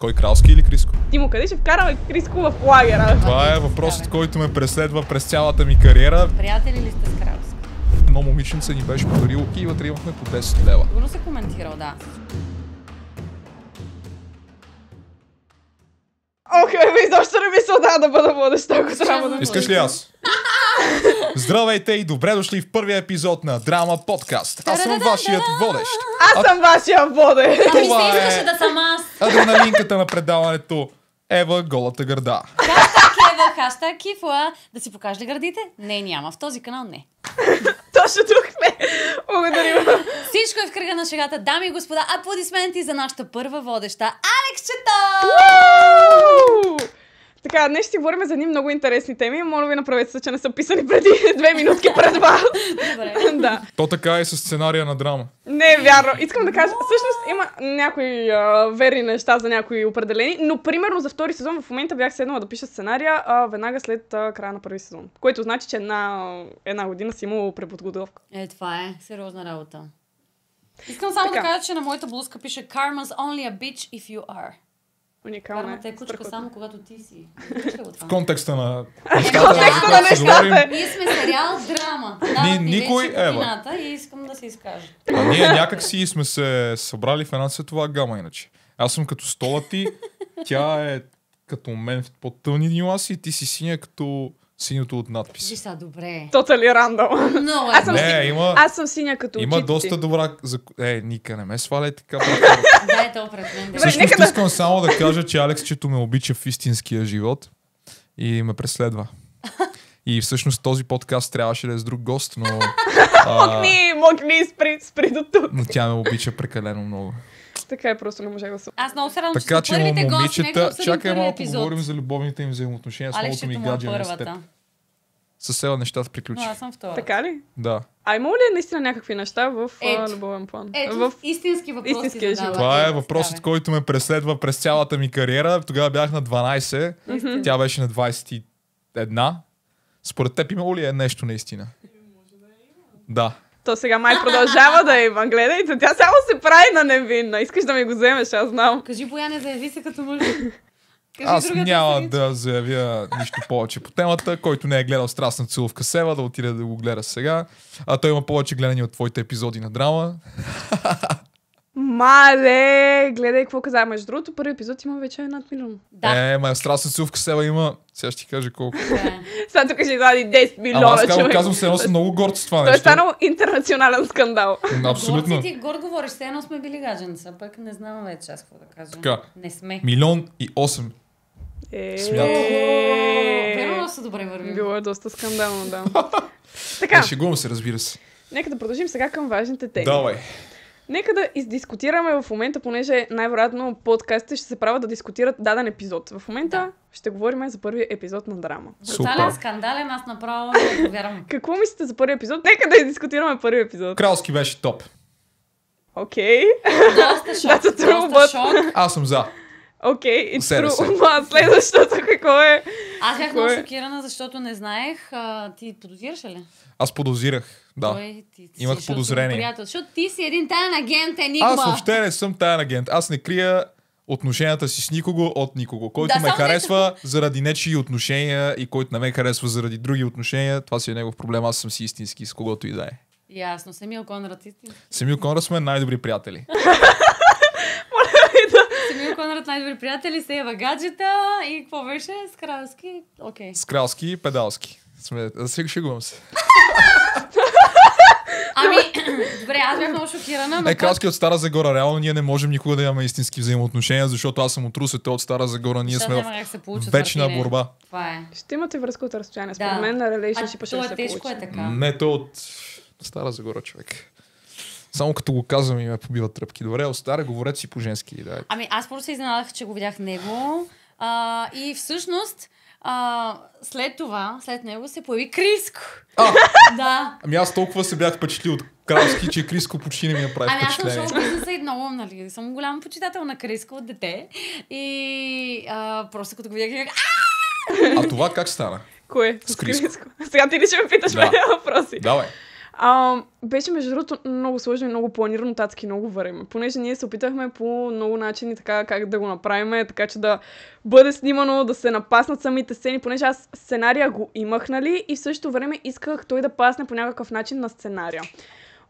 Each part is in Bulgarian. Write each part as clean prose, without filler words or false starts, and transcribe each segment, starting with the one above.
Кой, Кралски или Криско? Тимо, къде ще вкараме Криско в лагера? Това е въпросът, който ме преследва през цялата ми кариера. Приятели ли сте с Кралски? Едно момиченце ни беше подарило и вътре имахме по 10 лева. Сигурно се коментирал, да. Изобщо не мисля да бъда водеща, ако трябва да... Искаш ли аз? Здравейте и добре дошли в първия епизод на Драма Подкаст. Аз съм вашият водещ. Аз съм вашия водещ! Ами Това се е- искаше да съм аз. Адреналинката на предаването Ева Голата гърда. Хаштаг Ева, хаштаг Кифла. Да си покажеш ли гърдите? Не, няма. В този канал не. Точно тук не! Благодарим! Всичко е в кръга на шегата. Дами и господа, аплодисменти за нашата първа водеща, Алексчета! Така, днес ще си говорим за едни много интересни теми. Моля ви, направете се, че не са писани преди 2 минутки пред вас. Добре. Да. То така е с сценария на драма. Не е вярно. Искам да кажа, всъщност има някои верни неща за някои определени, но примерно за втори сезон в момента бях седнала да пиша сценария веднага след края на първи сезон. Което значи, че една година си имало преподготовка. Това е сериозна работа. Искам само да кажа, че на моята блузка пише Karma's only a bitch if you are. Уникално Кармата е кучка само когато ти си. Виждаш ли го това? В контекста на контекста на нещата. Ние сме сериал драма. никой, вече Ева. годината и искам да се изкажа. А ние някак си сме се събрали в една цветова гама иначе. Аз съм като стола ти, тя е като мен в по-тъмни нюанси и ти си синя като синьото от надпис. Виж са, добре. Тотали рандом. Много Аз съм, Аз съм синя като има очите доста ти. добра... Ника, не ме сваляй така. Дай то пред мен. Добре, Всъщност нека да- искам само да кажа, че Алексчето ме обича в истинския живот и ме преследва. И всъщност този подкаст трябваше да е с друг гост, но... Могни, спри до тук. но тя ме обича прекалено много. Така е, просто не можах да се... Аз много се радвам, Така че че, са първите гости. момичета, Нека обсъдим чакай първия малко, епизод. говорим за любовните им взаимоотношения с новото Алексчето ми му е гадже на степ. първата. Със сега нещата Но приключи. аз съм втора. Така ли? Да. А има ли наистина някакви неща в Ето. любовен план? Ето, В... истински въпроси истинския задава. живот. Това е Ева, въпросът, ставай. който ме преследва през цялата ми кариера. Тогава бях на 12, тя беше на 21. Според теб имало ли е нещо наистина? Да. То сега май продължава да има. Гледайте, тя само се прави на невинна. Искаш да ми го вземеш, аз знам. Кажи, Бояне, заяви се като мъж. Кажи Аз другата няма страница. да заявя нищо повече по темата. Който не е гледал Страстна целувка Сева, да отиде да го гледа сега. А той има повече гледани от твоите епизоди на драма. Мале, гледай какво каза. Между другото, първи епизод има вече над милион. Да. Ма Страстна целувка Сева има... Сега ще ти кажа колко. Да. Сега тук ще извади 10 Ама милиона аз човек. казвам се, едно съм много горд с това Той е нещо. станал интернационален скандал. Абсолютно. Ти горд говориш, все едно сме били гадженца, пък не знам вече аз какво да кажа. Така. Не сме. 1,8 Смят. Верно са добре вървим. Било е доста скандално, да. Така, Шегувам се, разбира се. нека да продължим сега към важните теми. Давай. Нека да издискутираме в момента, понеже най-вероятно подкастите ще се правят да дискутират даден епизод. В момента ще говорим за първия епизод на драма. Брутален, Супер. скандален, аз направо не повярвам. Какво мислите за първия епизод? Нека да издискутираме първия епизод. Кралски беше топ. Окей. Доста шок, That's a true, доста but- шок. Аз съм за. Окей, it's Седа се. true. Ма следващото какво е? Аз бях Какво много е? шокирана, защото не знаех. Ти подозираш ли? Аз подозирах. Да. Ти Имах защото подозрение. приятел, защото ти си един таен агент, енигма. Аз въобще не съм таен агент. Аз не крия отношенията си с никого от никого. Който Да, ме само харесва заради нечии отношения и който не ме харесва заради други отношения, това си е негов проблем. Аз съм си истински с когото и да е. Ясно, Семил Конрад истински. Семил Конрад сме най-добри приятели. Семил Конрад най-добри приятели, Сева гаджета и какво беше? С Кралски. Окей. С кралски и педалски. Сега шегувам се. Ами, добре, аз бях много шокирана, но Кралски от Стара Загора. Реално ние не можем никога да имаме истински взаимоотношения, защото аз съм от Русе, той от Стара Загора. Ние Защото сме няма как се в получат, вечна Мартине. борба. Това е. Ще имате връзка от разстояние. Според Да. мен на relationship ще то се е тежко получи. е така. Не, той от Стара Загора, човек. Само като го казвам и ме побиват тръпки. Добре, от Стара, говорете си по-женски. Да. Ами аз просто се изненадах, че го видях него. И всъщност, след него се появи Криско. Да. Ами аз толкова се бях впечатлил от Кралски, че Криско почти не ми направи Ами аз съм впечатление. шоу-бизнеса и много, нали, съм голям почитател на Криско от дете. И просто като го видях, А това как стана? Кое? С Криско. Сега ти ли ще ме питаш Да. мен въпроси? Давай. Беше между другото много сложно и много планирано, татски много време. Понеже ние се опитахме по много начини така как да го направим, така че да бъде снимано, да се напаснат самите сцени, понеже аз сценария го имах, нали, и в същото време исках той да пасне по някакъв начин на сценария.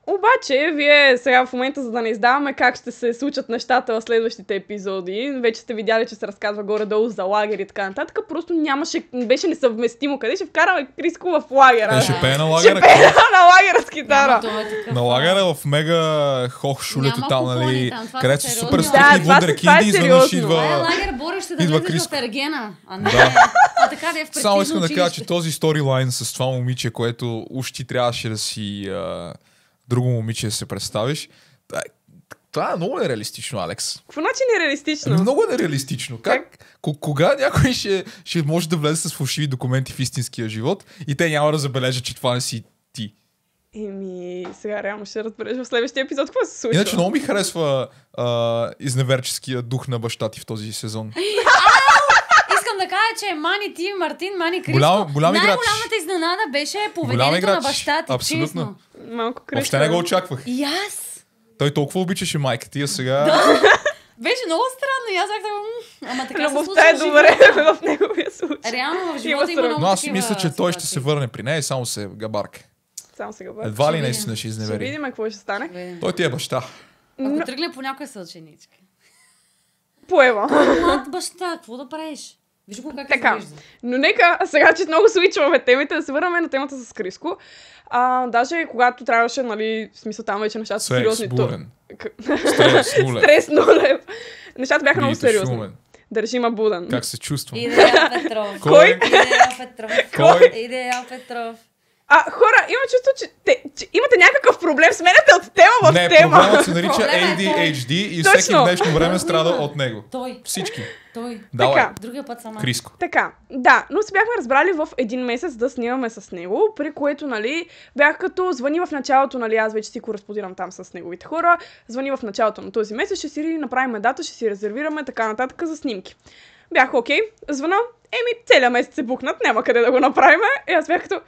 Обаче, вие сега в момента, за да не издаваме как ще се случат нещата в следващите епизоди, вече сте видяли, че се разказва горе-долу за лагер и така нататък, просто беше несъвместимо. Къде ще вкараме Криско в лагера? Ще пее на лагера. Ще пее на лагера с китара. На лагера в мега хох шулето там, нали, където са супер Да, стрикни вундеркинди, изведнъж идва... лагер бориш се да идва влезеш в Криско. Ергена, а не така да е в престижно Само искам да кажа, училище. че този сторилайн с това момиче, което уж ти трябваше да си друго момиче да се представиш, това е много нереалистично, Алекс. Какво начин е реалистично? Много нереалистично. Кога някой ще може да влезе с фалшиви документи в истинския живот и те няма да забележат, че това не си ти? Сега реално ще разбереш в следващия епизод какво се случва. Иначе много ми харесва изневерческия дух на баща ти в този сезон. Искам да кажа, че Мани ти, Мартин, Мани Криско. Голям играч. Най-голямата изненада беше поведението на баща ти, абсолютно. честно. Малко кръста. Въобще не го очаквах. И аз. Той толкова обичаше майка ти, а сега... Беше много странно и аз бях така, ама така се Любовта е случва в добре живота. в неговия случай. Реално в живота има много Но аз си такива мисля, че той ще се ситуации. върне при нея и само се габарка. Само сега бъде. Едва ли Ще наистина ще Ще изневери. видим какво ще стане. Видим. Той ти е баща. Ако тръгне по някоя съученичка. Поема. Млад баща, какво да правиш? Виж го как Така. изглежда. Но нека сега, че много свичваме темите, да се върнем на темата с Криско. Даже когато трябваше, нали, в смисъл там вече нещата са Секс, сериозни. бурен. Стрес, нулев. Стрес нулев. Нещата бяха много Биите сериозни. Шумен. Държи ма буден. Как се чувствам? Идеал Петров. Кой? Идеал Петров. Кой? Идеал Петров. Хора, имам чувство, че имате някакъв проблем. Сменете от тема в Не, тема. проблемът се нарича Проблемът е ADHD и Точно. всеки в днешно време страда от него. Той. Всички. Той. Давай, Така. Другия път сама. Криско. Така, да, но се бяхме разбрали в един месец да снимаме с него, при което, нали, бях като звъни в началото, нали, аз вече си кореспондирам там с неговите хора, звъни в началото на този месец, ще си направим дата, ще си резервираме, така нататък за снимки. Бях окей, звъна, целият месец се бухнат, няма къде да го направим, и аз бях като,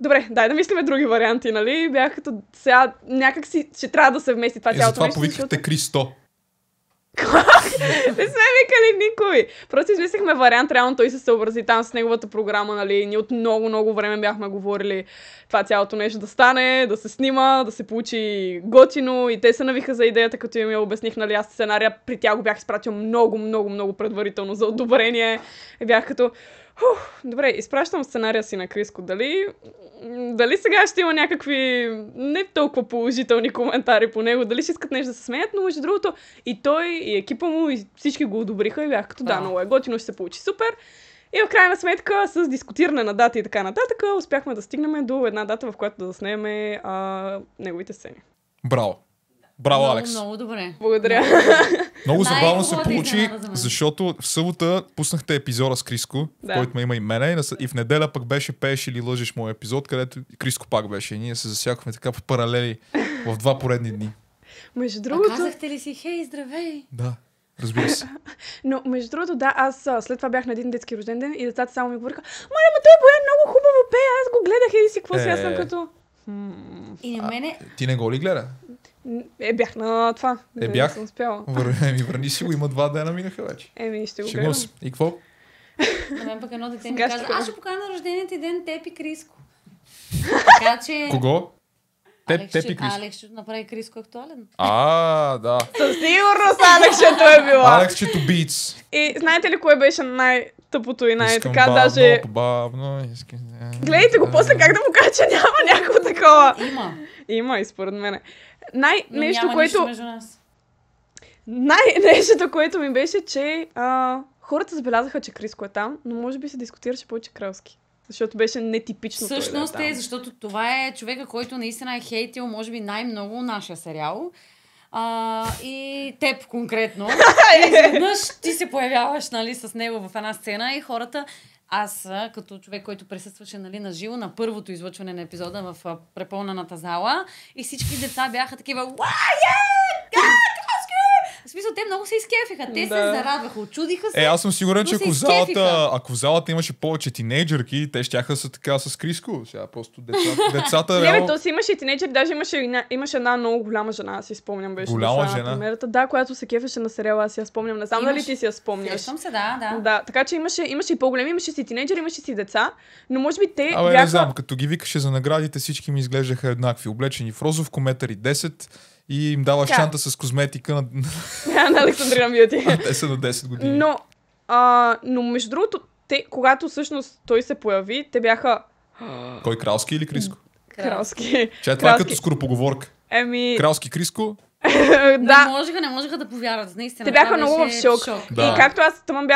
добре, дай да мислиме други варианти, нали, бях като сега някак си ще трябва да се вмести това цялото Затова нещо, повикахте Кристо. Не сме викали никой. Просто измислихме вариант, реално той се съобрази там с неговата програма, нали, ние от много време бяхме говорили това цялото нещо да стане, да се снима, да се получи готино и те се навиха за идеята, като им я обясних, нали, аз сценария при тях го бях изпратил много предварително за одобрение и бях като добре, изпращам сценария си на Криско. Дали сега ще има някакви не толкова положителни коментари по него, дали ще искат нещо да се сменят, но между другото и той, и екипа му, и всички го одобриха и бях като много е готино, ще се получи супер. И в крайна сметка, с дискутиране на дати и така нататък, успяхме да стигнем до една дата, в която да заснеме неговите сцени. Браво. Браво, Много, Алекс. много добре. Благодаря. Много забавно се Най-хубавата получи, изненада за мен. защото в събота пуснахте епизода с Криско, Да. в който ме има и мене, и в неделя пък беше Пееш или лъжеш моят епизод, където Криско пак беше. И ние се засякохме така в паралели в 2 поредни дни. Между А другото... казахте ли си, хей, здравей? Да, разбира се. Но между другото, да, аз след това бях на един детски рожден ден и децата само ми говориха: "Маля, ма той Боян много хубаво пее, аз го гледах и си какво си, аз съм като..." И на мене... Ти не го ли гледа? Бях на това. Бях. Не съм успяла. Върни си го, има 2 дена минаха вече. Ще го Шегувам гледам. се. И какво? На мен пък едно дете ми Сега каза, ще аз ще покажа на рождения ти ден теб и Криско. Така че... Кого? Теб и Криско. Алекс ще направи Криско актуален. Да. Със сигурност Алексчето е била. Алексчето Beats. И знаете ли кое беше най-тъпото и Искам най-така бавно, даже... бавно. Гледайте го после как да му кажа, че няма някакво такова. Има. Има и според мене. Но Нещо, няма нищо което... между нас. Нещото, което ми беше, че хората забелязаха, че Криско е там, но може би се дискутираше повече кралски. Защото беше нетипично. Всъщност той да е е, там. защото това е човека, който наистина е хейтил, може би най-много нашия сериал. И теб конкретно. И изведнъж ти се появяваш, нали, с него в една сцена и хората... Аз, като човек, който присъстваше, нали, на живо на първото излъчване на епизода в препълнената зала и всички деца бяха такива: В смисъл, те много се изкефиха. Те се зарадваха, очудиха се. Аз съм сигурен, че но се ако в залата имаше повече тинейджърки, те щяха са така с Криско. Сега просто децата Не, то си имаше и тинейджър, даже имаше една много голяма жена, си спомням, беше голяма жена. Премиерата, да, която се кефеше на сериала, аз си я спомням. Не знам дали ти си я спомняш. Сещам се, да. Да, така че имаше и по-големи, имаше си тинейджър, имаше си деца, но може би те бяха... не знам, като ги викаше за наградите, всички ми изглеждаха еднакви, облечени в розов, кометари 10 и им даваш чанта с козметика на Александрина Бюти. Те са на 10 години. Но между другото, те, когато всъщност той се появи, те бяха... Кой, Кралски или Криско? Кралски. Това е като скоропоговорка. Кралски Криско? Да. Не можеха да повярват, наистина. Те бяха много в шок. Да. И както аз тъмън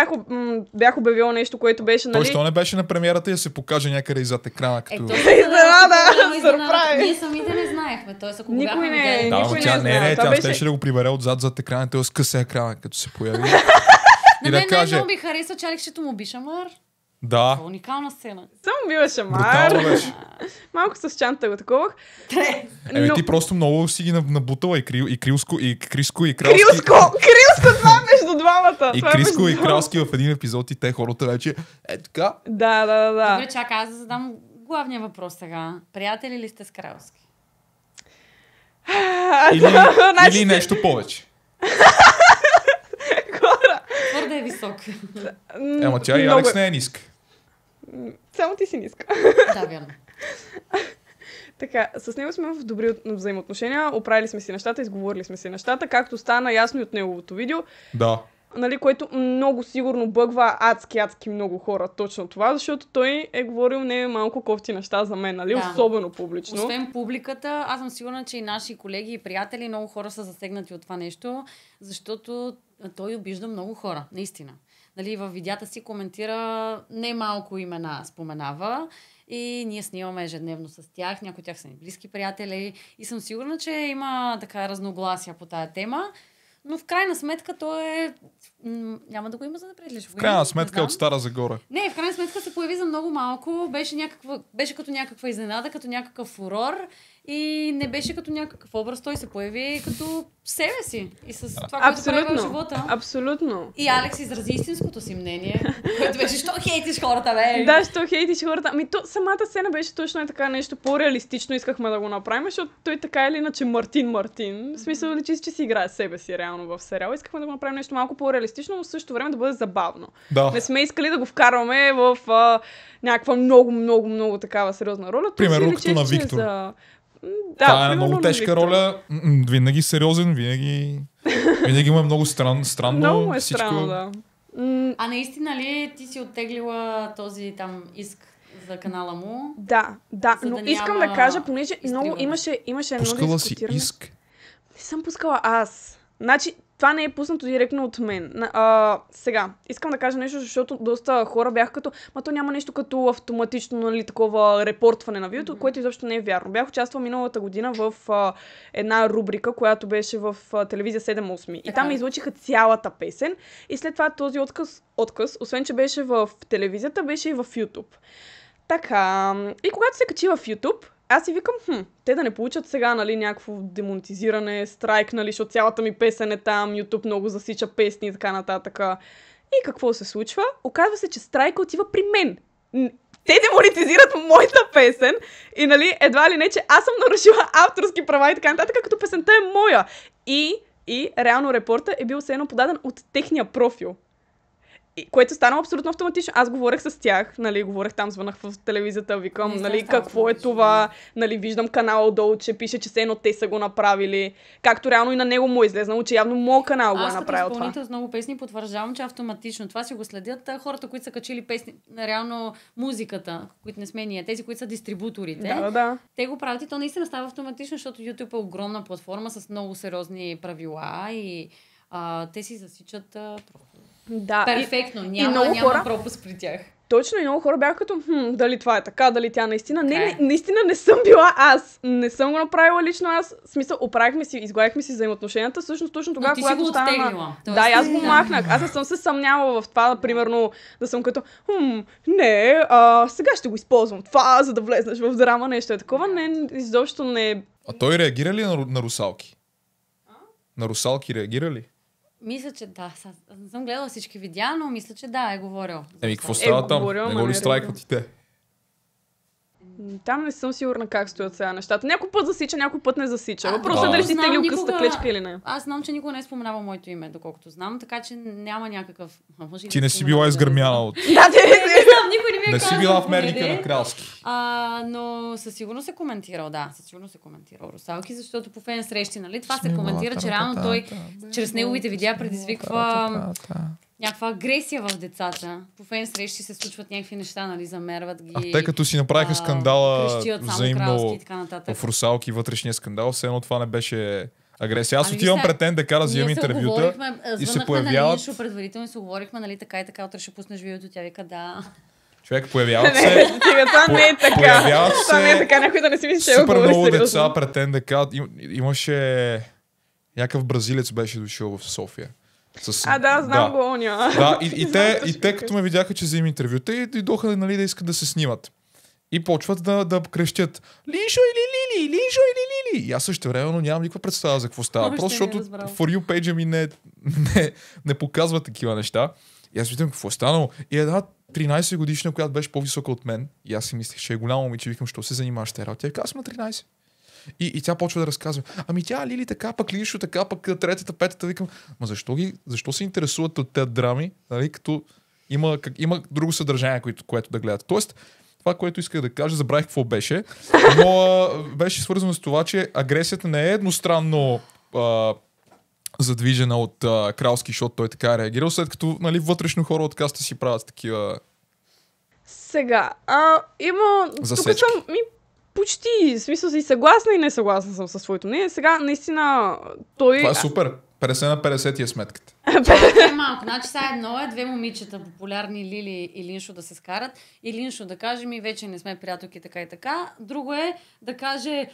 бях обявила нещо, което беше, нали... Той що не беше на премиерата и да се покаже някъде и зад екрана, като... Сърпрайз! Ние самите не знаехме, т.е. ако го Никой бяхме не видели... Тя щеше да го прибере отзад зад екрана, той скъса екрана, като се появи. На мен най-много ми хареса чаликчето му Бишамар. Да. Уникална сцена. Само бива шамар. Брутално беше. Малко с чанта го таковах. Ти просто много си ги набутала и Криско, и Кралски. Криско, това е между двамата. И Криско и Кралски в един епизод и те хората вече така. Да. Добре, чакай, аз да задам главния въпрос сега. Приятели ли сте с Кралски? Или нещо повече? Твърде е висок. Ема тя и Алекс не е ниска. Само ти си ниска. Да, вярно. Така, с него сме в добри взаимоотношения, оправили сме си нещата, изговорили сме си нещата, както стана ясно и от неговото видео. Да. Нали, което много сигурно бъгва адски много хора точно това, защото той е говорил не малко кофти неща за мен, нали? Особено публично. Освен публиката, аз съм сигурна, че и наши колеги и приятели, много хора са засегнати от това нещо, защото той обижда много хора, наистина. Нали, във видеята си коментира не малко имена, споменава и ние снимаме ежедневно с тях, някои от тях са ни близки приятели и съм сигурна, че има така разногласия по тая тема. Но в крайна сметка той е... Няма да го има за да предлиш. В крайна сметка от Стара Загора. Не, в крайна сметка се появи за много малко. Беше като някаква изненада, като някакъв фурор. И не беше като някакъв образ. Той се появи като себе си. И с това, което прави в живота. Абсолютно. И Алекс изрази истинското си мнение, което беше, що хейтиш хората, бе? Да, що хейтиш хората. Самата сцена беше точно така нещо по-реалистично. Искахме да го направим, защото той така или иначе Мартин. В смисъл, че си играе себе си реално в сериала. Искахме да го направим нещо малко по-реалистично, но в същото време да бъде забавно. Да. Не сме искали да го вкарваме в някаква много такава сериозна роля. Примерно като на Виктор. Това е много тежка роля. Винаги сериозен, винаги има много странно. Много всичко. Странно, да. А наистина ли ти си оттеглила този там иск за канала му? Да, но искам да кажа, понеже много имаше едно пускала дискутиране. Си иск? Не съм пускала аз. Значи, това не е пуснато директно от мен. Сега, искам да кажа нещо, защото доста хора бяха като, то няма нещо като автоматично, нали, такова репортване на видеото, което изобщо не е вярно. Бях участвала миналата година в една рубрика, която беше в телевизия 7-8. И там излучиха цялата песен. И след това този отказ, освен че беше в телевизията, беше и в YouTube. Така, и когато се качи в YouTube, аз си викам, те да не получат сега, нали, някакво демонетизиране, страйк, нали, защото цялата ми песен е там, YouTube много засича песни и така нататък. И какво се случва? Оказва се, че страйка отива при мен. Те демонетизират моята песен и, нали, едва ли не, че аз съм нарушила авторски права и така нататък, като песента е моя. И реално репорта е бил все едно подаден от техния профил. Което стана абсолютно автоматично. Аз говорех с тях, нали, говорех там, звънах в телевизията, викам, нали, какво е това, нали, виждам канала отдолу, че пише, че все едно те са го направили. Както реално и на него му е излезнало, че явно моят канал го е направил това. Аз като изпълнител с много песни потвърждавам, че автоматично това си го следят хората, които са качили песни, реално музиката, които не сме ние, тези, които са дистрибуторите. Да. Те го правят и то наистина става автоматично, защото YouTube е огромна платформа с много сериозни правила и те си засичат просто. Да, перфектно, няма пропуск при тях. Точно, и много хора бяха като, дали това е така, дали тя наистина. Не, наистина не съм била аз. Не съм го направила лично аз. В смисъл, оправихме си, изгладихме си взаимоотношенията. Всъщност, точно тогава, когато стана. Да, аз го махнах. Аз не съм се съмнявала в това, примерно, да съм като, сега ще го използвам това, за да влезнеш в драма, нещо е такова. Не, изобщо не. А той реагира ли на русалки? На русалки реагира ли? Мисля, че да. Аз не съм гледала всички видеа, но мисля, че да, е говорил. Какво става там? говорил, Не ама го ли не страйкват и те? Там не съм сигурна как стоят сега нещата. Някой път засича, някой път не засича. Въпросът е дали си телил късата клечка или не. Аз знам, че никога не е споменава моето име, доколкото знам, така че няма някакъв... Ти не си била изгърмяна от... Да, Не знам, никой не ми е Не си казал била в поне. мерника на кралски. Но със сигурност се коментирал, да. Със сигурност се коментирал Русалки, защото по фен срещи, нали? Това се коментира, че реално той чрез неговите видеа предизвиква някаква агресия в децата. По фен срещи се случват някакви неща, нали? Замерват ги. А те като си направиха скандала крещят само взаимно кралски и така нататък. в Русалки, вътрешния скандал, все едно това не беше агресия. Аз Ами отивам вижте, пред НДК, да взимам интервюта и се на появяват... Нишо предварително и се говорихме, нали, така и така, утре ще пуснеш видеото, тя вика да. Човек, появяват Не, се... стига, това не е така. Появяват Това не е се така, някой да не си мисли, че е супер говори много сериозно. деца пред НДК. Имаше... Някакъв бразилец беше дошъл в София. Да, знам го, оня. Да, и те като ме видяха, че взимам интервюта и дойдоха, нали, да искат да се снимат. И почват да крещят Лишо или Лили, Лишо или Лили. И аз също времено нямам никаква представа за какво става. Просто защото For You page ми не показва такива неща. И аз питам какво е станало. И една 13 годишна, която беше по-висока от мен, и аз си мислех, че е голямо момиче, викам, що се занимаваш те работи. Тя казва на 13. И тя почва да разказва. Ами тя Лили така, пък Лишо така, пък третата, петата, викам. Ма защо се интересуват от тези драми, нали, като има друго съдържание, което да гледат. Тоест, това, което исках да кажа, забравих какво беше, но беше свързано с това, че агресията не е едностранно задвижена от кралски, защото той така е реагирал, след като, нали, вътрешно хора от каста си правят такива... Сега, има... Засечки. Тук съм почти, в смисъл си съгласна и не съгласна съм със своето мнение. Сега, наистина, той... Това е супер. 50 на 50 ти е сметката. Това е малко. Значи сега едно е две момичета, популярни Лили и Линшо да се скарат и Линшо да каже ми вече не сме приятелки така и така. Друго е да каже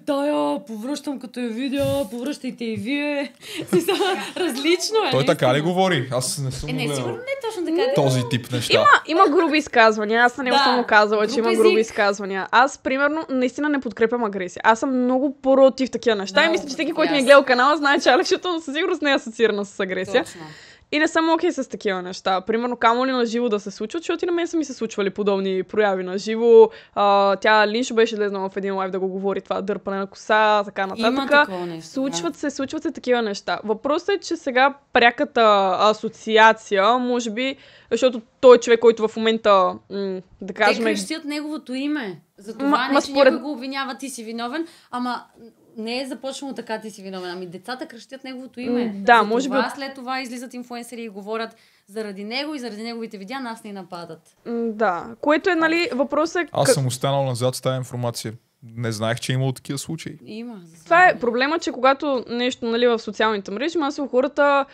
тая, повръщам като я видя, повръщайте и вие. Различно е. Той така ли говори? Аз не съм Не, гледал сигурно не е точно така. този тип неща. Има груби изказвания. Аз на него съм му казала, че груб има груби език. изказвания. Аз, примерно, наистина не подкрепям агресия. Аз съм много против такива неща. И Много мисля, че всеки, против, който ми е аз. гледал канала, знае, че Алексито със сигурност не е асоциирана с агресия. Точно. И не съм окей с такива неща. Примерно, камо ли на живо да се случват, защото и на мен са ми се случвали подобни прояви на живо. Тя Линшо беше излезнала в един лайв да го говори това дърпане на коса, така нататък. Има такова нещо. Случват се такива неща. Въпросът е, че сега пряката асоциация, може би, защото той е човек, който в момента, да кажем... Те крещят неговото име. За това не, че според... някой го обвинява, ти си виновен, ама не е започнало така, ти си виновен. Ами децата крещят неговото име. Да, за може би... това след това излизат инфлуенсъри и говорят заради него и заради неговите видеа нас ни нападат. Да, което е, нали, въпросът е... Аз съм останал назад с тази информация. Не знаех, че е имало такива случаи. Има. Това е проблема, че когато нещо, нали, в социалните мрежи, масово хората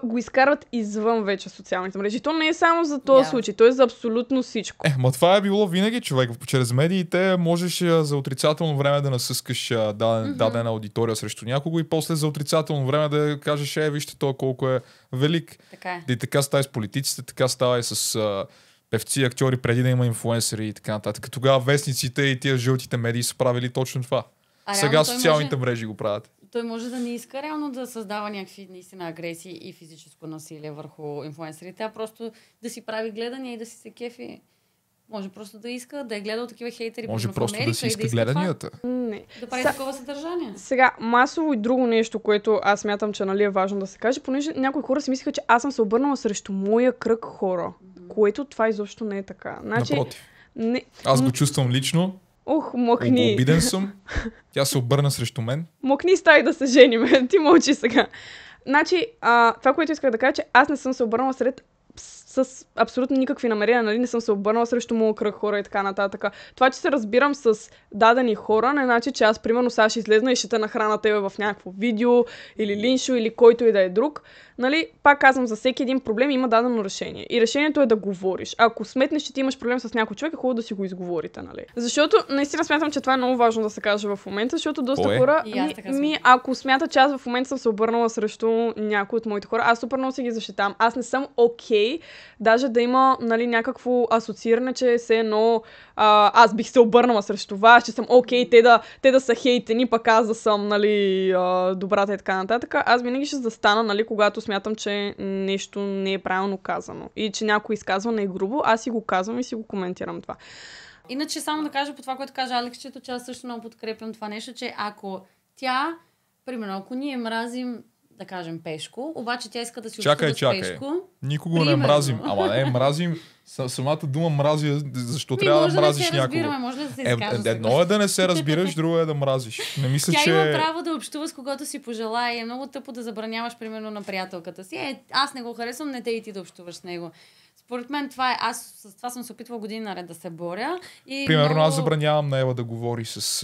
го изкарват извън вече социалните мрежи. То не е само за този случай, то е за абсолютно всичко. Ма това е било винаги, човек. Чрез медиите можеш за отрицателно време да насъскаш дадена аудитория срещу някого и после за отрицателно време да кажеш, вижте то колко е велик. Така е. И така става и с политиците, така става и с певци, актьори, преди да има инфлуенсъри и така нататък. Тогава вестниците и тия жълтите медии са правили точно това. Сега социалните мрежи го правят. Той може да не иска реално да създава някакви наистина агресии и физическо насилие върху инфлуенсърите, а просто да си прави гледания и да си се кефи. Може просто да иска да е гледал такива хейтери. Може просто Америка, да си иска да гледанията. Не. Да прави такова съдържание. Сега, масово и друго нещо, което аз смятам, че, нали, е важно да се каже, понеже някои хора си мислиха, че аз съм се обърнала срещу моя кръг хора, което това изобщо не е така. Значи, напротив. Не... Аз го чувствам лично. Мокни. Обиден съм. Тя се обърна срещу мен. Мокни, стай да се женим. Ти мълчи сега. Значи, това, което исках да кажа, че аз не съм се обърнала с абсолютно никакви намерения, нали, не съм се обърнала срещу моят кръг хора и така нататък. Това, че се разбирам с дадени хора, не значи, че аз, примерно, сега ще излезна и ще те нахрана тебе в някакво видео, или Линшо, или който и да е друг. Нали, пак казвам, за всеки един проблем има дадено решение. И решението е да говориш. Ако сметнеш, че ти имаш проблем с някой човек, е хубаво да си го изговорите, нали. Защото, наистина смятам, че това е много важно да се каже в момента, защото доста хора, ако смятат, че аз в момента съм се обърнала срещу някой от моите хора, аз супер много си ги защитавам. Аз не съм окей, даже да има, нали, някакво асоцииране, че все едно аз бих се обърнала срещу това, че съм окей, те да са хейтени, пък аз да съм, нали, добрата и така нататък. Аз винаги ще застана, нали, когато смятам, че нещо не е правилно казано и че някой изказване е грубо, аз си го казвам и си го коментирам това. Иначе само да кажа по това, което каза Алекс, че аз също много подкрепям това нещо, че ако тя, примерно, ако ние мразим, да кажем, Пешко, обаче тя иска да си общува с Пешко. Никого не мразим. Ама не, мразим. Самата дума мразя, защо трябва да мразиш някого. Може да се изкажа. Едно е да не се разбираш, друго е да мразиш. Не мисля, тя че... има право да общува с когото си пожелае и е много тъпо да забраняваш, примерно, на приятелката си. Аз не го харесвам, не те и ти да общуваш с него. Според мен това е. Аз с това съм се опитвала години наред да се боря. И примерно много... аз забранявам на Ева да говори с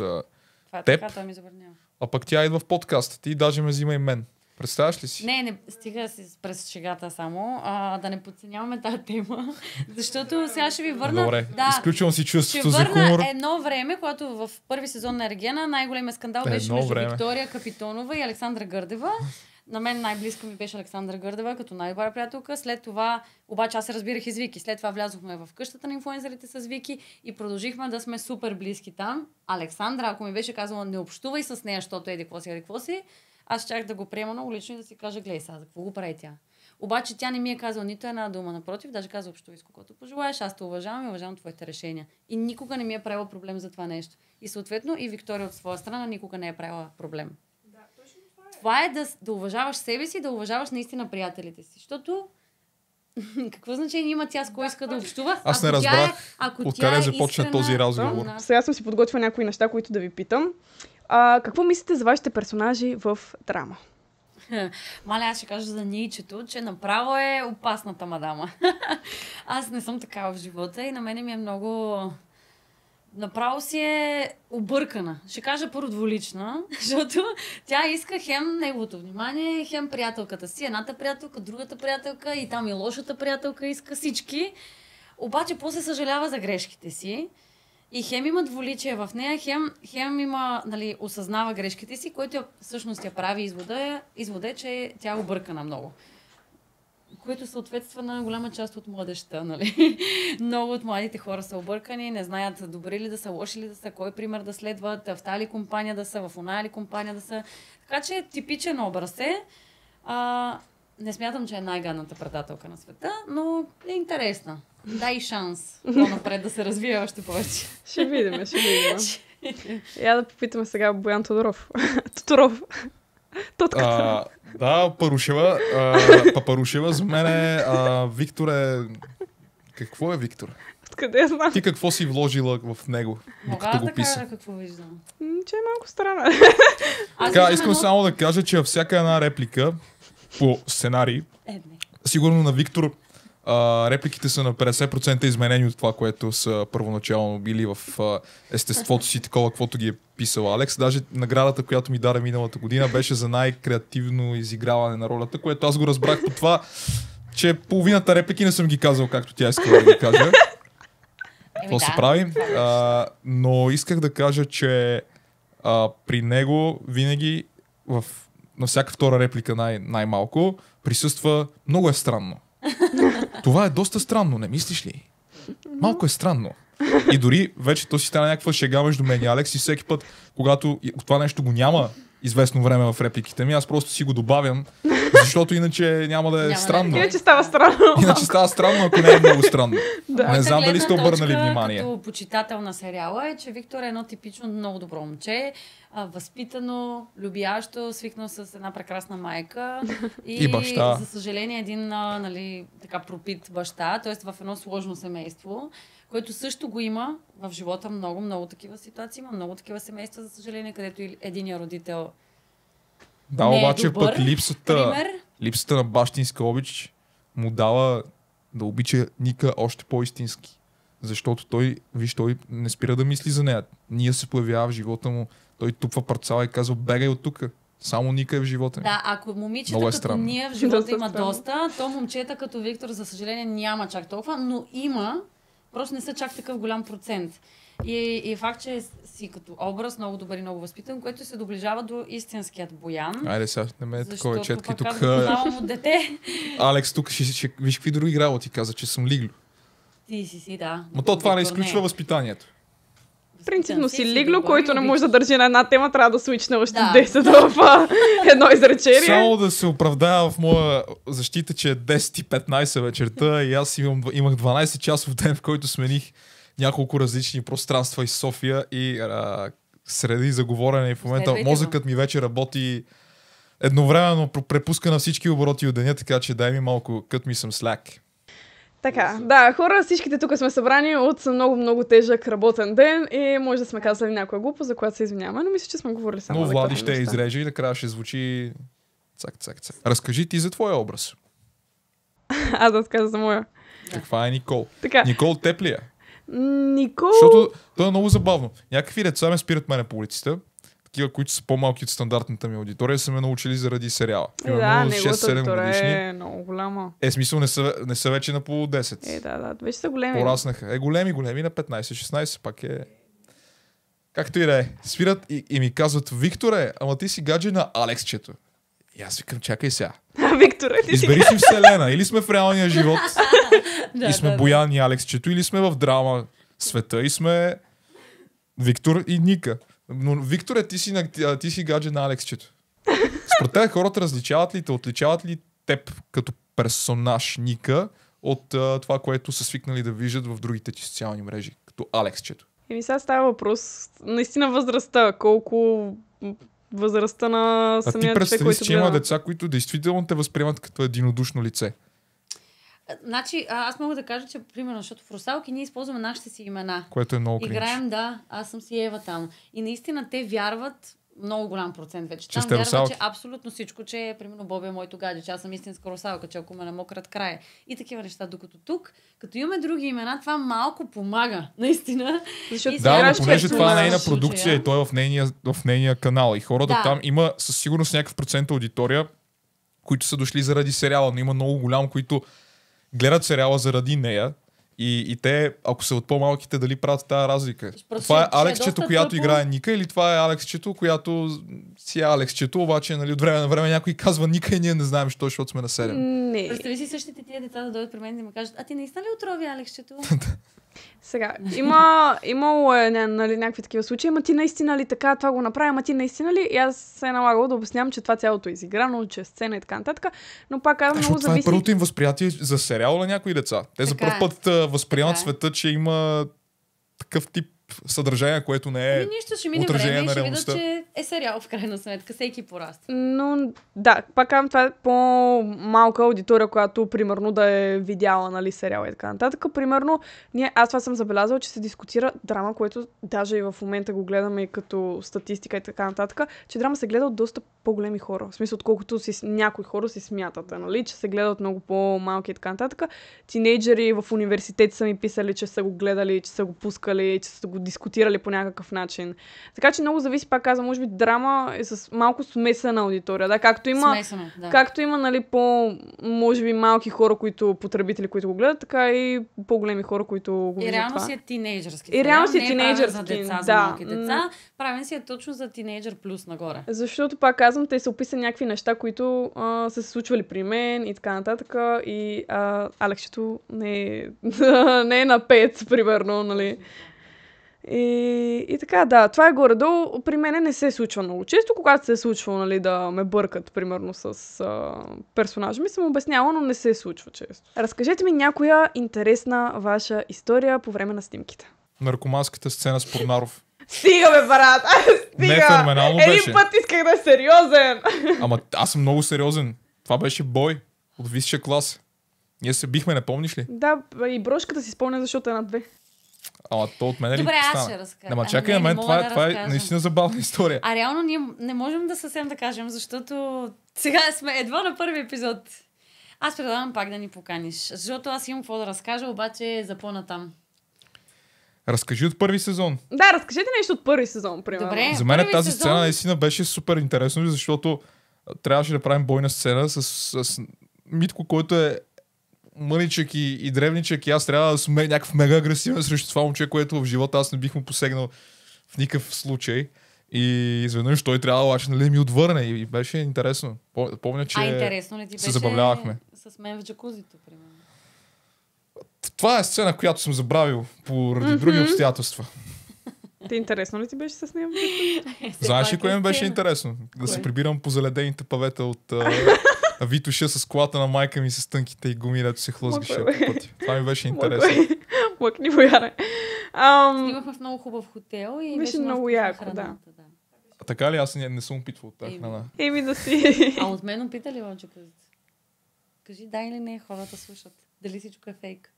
това е теб. Така, той ми забранява. А пък тя идва в подкаста. Ти даже ме взима и мен. Представяш ли си? Не, стига си през шегата само. Да не подценяваме тази тема. Защото сега ще ви върна... Добре, изключвам си чувството за хумор. Ще върна едно време, когато в първи сезон на Ергена най-големият скандал беше между Виктория Капитонова и Александра Гърдева. На мен най-близка ми беше Александра Гърдева, като най-добра приятелка. След това, обаче аз се разбирах и с Вики. След това влязохме в къщата на инфлуенсърите с Вики и продължихме да сме супер близки там. Александра, ако ми беше казала не общувай с нея, защото еди какво си, аз щях да го приема много лично и да си кажа, гледай сега, за какво го прави тя. Обаче тя не ми е казала нито една дума, напротив, даже каза общувай с когото пожелаеш, аз те уважавам и уважавам твоите решения. И никога не ми е правила проблем за това нещо. И съответно и Виктория от своя страна никога не е правила проблем. Това е да уважаваш себе си, да уважаваш наистина приятелите си. Защото какво значение има тя с кой иска да общува? Аз не разбрах откъде започна този разговор. Сега съм си подготвила някои неща, които да ви питам. Какво мислите за вашите персонажи в драма? Маля, аз ще кажа за Нийчето, че направо е опасната мадама. Аз не съм такава в живота и на мене ми е много... Направо си е объркана. Ще кажа първо двулична, защото тя иска хем неговото внимание, хем приятелката си, едната приятелка, другата приятелка и там и лошата приятелка иска всички. Обаче после съжалява за грешките си и хем има двуличие в нея, хем има, нали, осъзнава грешките си, което всъщност я прави извода е, че тя е объркана много. Което съответства на голяма част от младежта, нали? Много от младите хора са объркани, не знаят добри ли да са, лоши ли да са, кой пример да следват, в тази ли компания да са, в оная ли компания да са. Така че типичен образ е. Не смятам, че е най-гадната предателка на света, но е интересна. Дай шанс по-напред да се развие още повече. Ще видим. Я да попитаме сега Боян Тодоров. Тодоров. Да, Парушева за мен е Виктор е... Какво е Виктор? Откъде я знам? Ти какво си вложила в него, докато го писа? Мога да какво виждам? Че е малко странно. Така, искам само да кажа, че всяка една реплика по сценарий, сигурно на Виктор репликите са на 50% изменени от това, което са първоначално били в естеството си, такова, каквото ги е писал Алекс. Даже наградата, която ми даде миналата година, беше за най-креативно изиграване на ролята, което аз го разбрах по това, че половината реплики не съм ги казал, както тя искала да ги кажа. Какво се прави? Но исках да кажа, че при него винаги на всяка втора реплика най-малко присъства много е странно. Това е доста странно, не мислиш ли? Малко е странно. И дори вече то си стана някаква шега между мен и Алекс и всеки път, когато това нещо го няма известно време в репликите ми, аз просто си го добавям, защото иначе няма да е странно. Иначе става странно. Иначе става странно, ако не е много странно. Не знам дали сте обърнали внимание. Като почитател на сериала е, че Виктор е едно типично много добро момче, възпитано, любящо, свикнал с една прекрасна майка и баща. За съжаление един така пропит баща, т.е. в едно сложно семейство, което също го има в живота много такива ситуации. Има много такива семейства, за съжаление, където единия родител да, не обаче е добър. Пък липсата на бащинска обич му дава да обича Ника още по-истински. Защото той не спира да мисли за нея. Ния се появява в живота му, той тупва парцала и казва, бегай от тук. Само Ника е в живота. Да, ако момичета като ние в живота има доста, то момчета като Виктор, за съжаление, няма чак толкова, но има Просто не са чак такъв голям процент. И факт, че си като образ много добър и много възпитан, което се доближава до истинският Боян. Айде сега, не ме е такова четки тук. Защото от дете. Алекс тук ще виж какви други работи каза, че съм лигло. Ти си, да. Но то това не изключва възпитанието. Принципно си лигло, който не може да държи на една тема, трябва да свичне още Да. 10 в едно изречение. Само да се оправдая в моя защита, че е 10:15 вечерта и аз имах 12 часов ден, в който смених няколко различни пространства из София и среди за говорене. И в момента мозъкът ми вече работи едновременно, препуска на всички обороти от деня, така че дай ми малко cut me some slack. Така, да, хора, всичките тук сме събрани от много тежък работен ден и може да сме казали някоя глупост, за която се извиняваме, но мисля, че сме говорили само. Но Влади ще я изреже и накрая ще звучи цак. Разкажи ти за твоя образ. Аз да кажа за моя. Каква е Никол? Така. Никол теб ли е? Никол... Защото то е много забавно. Някакви деца ме спират мене по улицата, такива, които са по-малки от стандартната ми аудитория, са ме научили заради сериала. Да, неговата аудитория е много голяма. Смисъл не са вече на по 10. Да, вече са големи. Пораснаха. Големи на 15-16, пак е... Както и да е. Спират и ми казват, Викторе, ама ти си гадже на Алексчето. И аз викам, чакай сега. Викторе, ти си... Избери си вселена. Или сме в реалния живот и сме Боян и Алексчето, или сме в драма света и сме Виктор и Ника. Но Викторе, ти си гадже на Алексчето. Според теб хората отличават ли теб като персонаж Ника от това, което са свикнали да виждат в другите ти социални мрежи, като Алексчето? Сега става въпрос наистина възрастта. Колко възрастта на самия човек, който гледа. А ти представи си, че има деца, които действително те възприемат като единодушно лице. Значи, аз мога да кажа, че примерно, защото в Русалки ние използваме нашите си имена. Което е много кринч. Играем, да, аз съм си Ева там. И наистина те вярват много голям процент вече. Че Там вярват, русалки. че абсолютно всичко, че примерно Боби е моето гадже, че аз съм истинска русалка, че ако ме намократ края. И такива неща. Докато тук, като имаме други имена, това малко помага. Наистина. Защото Да, но понеже това е нейна продукция и той е в нейния канал. И хората там има със сигурност някакъв процент аудитория, които са дошли заради сериала, но има много голям, които гледат сериала заради нея и те, ако са от по-малките, дали правят тази разлика. Това е Алексчето, която играе Ника, или това е Алексчето, която си е Алексчето, обаче нали, от време на време някой казва Ника и ние не знаем, защото сме на 7. Не. Представи си същите тия деца да дойдат при мен и да ми кажат, а ти наистина ли отрови Алексчето? Сега, имало е нали, някакви такива случаи, ама ти наистина ли така, това го направи, ама ти наистина ли? И аз се е налагало да обяснявам, че това цялото е изиграно, че е сцена и така нататък, но пак казвам, много зависи. Това е първото им възприятие за сериал на някои деца. Те за първ път възприемат света, че има такъв тип съдържание, което не е нищо, ще мине отражение време на и ще реалността. видят, че е сериал в крайна сметка, всеки пораста. Но да, пак казвам, това е по-малка аудитория, която примерно да е видяла нали, сериала и така нататък. Примерно, аз това съм забелязала, че се дискутира драма, което даже и в момента го гледаме и като статистика и така нататък, че драма се гледа от доста по-големи хора. В смисъл, отколкото някои хора си смятат, нали, че се гледа от много по-малки и така нататък. Тинейджери в университет са ми писали, че са го гледали, че са го пускали, че са го дискутирали по някакъв начин. Така че много зависи, пак казвам, може би драма е с малко смесена аудитория. Да? Както има нали, може би малки хора, потребители, които го гледат, така и по-големи хора, които го виждат. И реално си е тинейджърски. И реално си е тинейджърски. За деца, за малки деца. Правен си е точно за тинейджър плюс нагоре. Защото, пак казвам, те са описани някакви неща, които са се случвали при мен и така нататък. И Алексчето не е на 5, примерно, нали. И така, да, това е горе-долу. При мен не се случва много често, когато се е случвало, нали, да ме бъркат, примерно, с персонажа ми, съм обяснявала, но не се случва често. Разкажете ми някоя интересна ваша история по време на снимките. Наркоманската сцена с Порнаров. Стига, бе, брат! Стига! Не, феноменално беше. Един път исках да е сериозен! Ама аз съм много сериозен. Това беше бой от висша класа. Ние се бихме, не помниш ли? Да, и брошката си спомня, защото е на 2. Ама то от мен ли добре, стана? аз ще разкажа. Ама чакай на мен, това е наистина забавна история. А реално ние не можем да съвсем да кажем, защото сега сме едва на първи епизод. Аз предлагам пак да ни поканиш, защото аз имам какво да разкажа, обаче за по-натам. Разкажи от първи сезон. Да, разкажете нещо от първи сезон, примерно. Добре, за мен тази сцена наистина беше супер интересно, защото трябваше да правим бойна сцена с Митко, който е мъничък и древничък и аз трябва да съм някакъв мега агресивен срещу това момче, което в живота аз не бих му посегнал в никакъв случай. И изведнъж той трябва обаче да ми отвърне и беше интересно. Помня, че интересно ли ти се забавлявахме. С мен в джакузито, примерно? Това е сцена, която съм забравил поради други обстоятелства. Ти интересно ли ти беше с нея? Знаеш ли кое ми беше интересно? Да се прибирам по заледените павета от Витуша с колата на майка ми с тънките и гуми, дето се хлъзгаше по пътя. Това ми беше интересно. Мъкни бояре. Снимахме в много хубав хотел и беше много яко, да. А така ли? Аз не съм опитвал от тази храна. Еми да си. А от мен опита ли в джакузито? Кажи да или не, хората слушат. Дали всичко е фейк?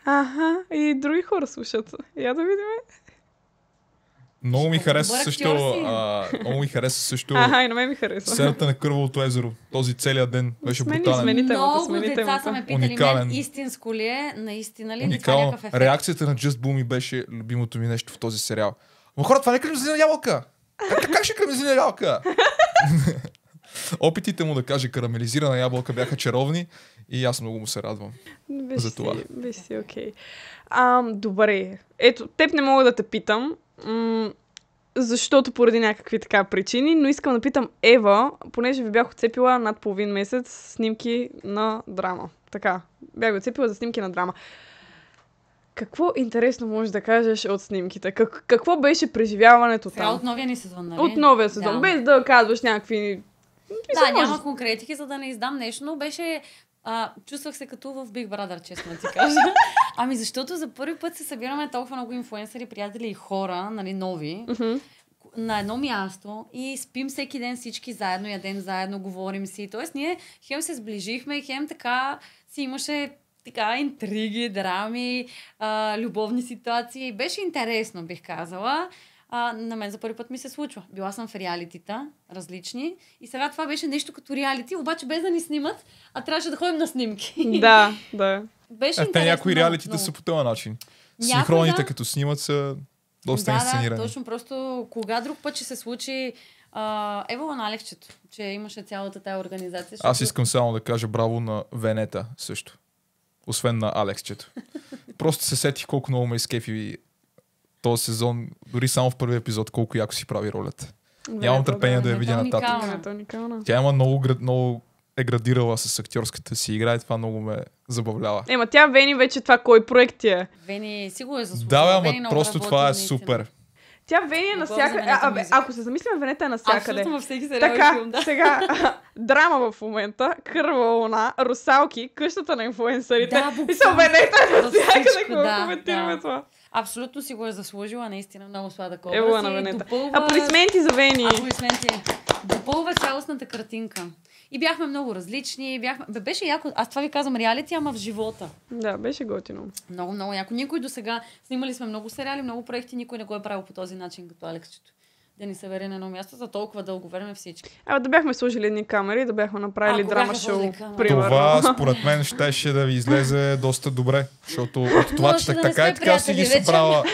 Аха, и други хора слушат. Я да видим. Много ми хареса също. Аха, и на мен ми харесва. Сцената на Кървавото езеро. Този целият ден беше брутален. Много деца са ме питали, мен истинско ли е, наистина ли? Уникално. Реакцията на Just Boom беше любимото ми нещо в този сериал. Но хора, това не е кремезина ябълка! Как ще кремезина ябълка? Опитите му да каже карамелизирана ябълка бяха чаровни и аз много му се радвам за това. Беше си окей. Добре. Ето, теб не мога да те питам, защото поради някакви така причини, но искам да питам Ева, понеже ви бях отцепила над половин месец снимки на драма. Така, бях отцепила за снимки на драма. Какво интересно можеш да кажеш от снимките? Какво беше преживяването там? Сега от новия ни сезон, нали? От новия сезон, без да казваш някакви... Да, няма конкретики, за да не издам нещо, но беше... чувствах се като в Big Brother, честно да ти кажа. Ами защото за първи път се събираме толкова много инфлуенсъри, приятели и хора, нали, нови, на едно място и спим всеки ден всички заедно, ядем заедно, говорим си. Тоест ние хем се сближихме, хем така си имаше така интриги, драми, любовни ситуации. Беше интересно, бих казала. На мен за първи път ми се случва. Била съм в реалитита, различни. И сега това беше нещо като реалити, обаче без да ни снимат, а трябваше да ходим на снимки. Да. Беше интересно. Те някои реалитита са по този начин. Синхроните, като снимат, са доста инсценирани. Да, точно. Просто кога друг път ще се случи ево на Алексчето, че имаше цялата тая организация. Аз искам само да кажа браво на Венета също. Освен на Алексчето. Просто се сетих колко много ме изкефи този сезон, дори само в първи епизод, колко яко си прави ролята. Нямам търпение да я видя нататък. Тя има много е градирала с актьорската си игра и това много ме забавлява. Тя Вени вече това кой проект ти е? Вени сигурно е заслужила. Да, ама просто това е супер. Тя Вени е навсякъде. Ако се замислим, Венета е навсякъде. Абсолютно във всеки сериал и филм, да. Сега, драма в момента, Кърва луна, Русалки, къщата на инфлуенсърите. Да, Венета е навсякъде. Какво коментираме това? Абсолютно си го е заслужила, наистина много сладък образ. Ева на Венета. Аплодисменти за Вени. Аплодисменти. Допълва цялостната картинка. И бяхме много различни. Беше яко. Аз това ви казвам реалити, ама в живота. Да, беше готино. Много, много яко. Никой досега, снимали сме много сериали, много проекти, никой не го е правил по този начин, като Алексчето. Да ни събере на едно място за толкова дълго време всички. Да бяхме сложили едни камери, да бяхме направили драма шоу. Това според мен щеше да ви излезе доста добре, защото от това, че така и така си ги събрала.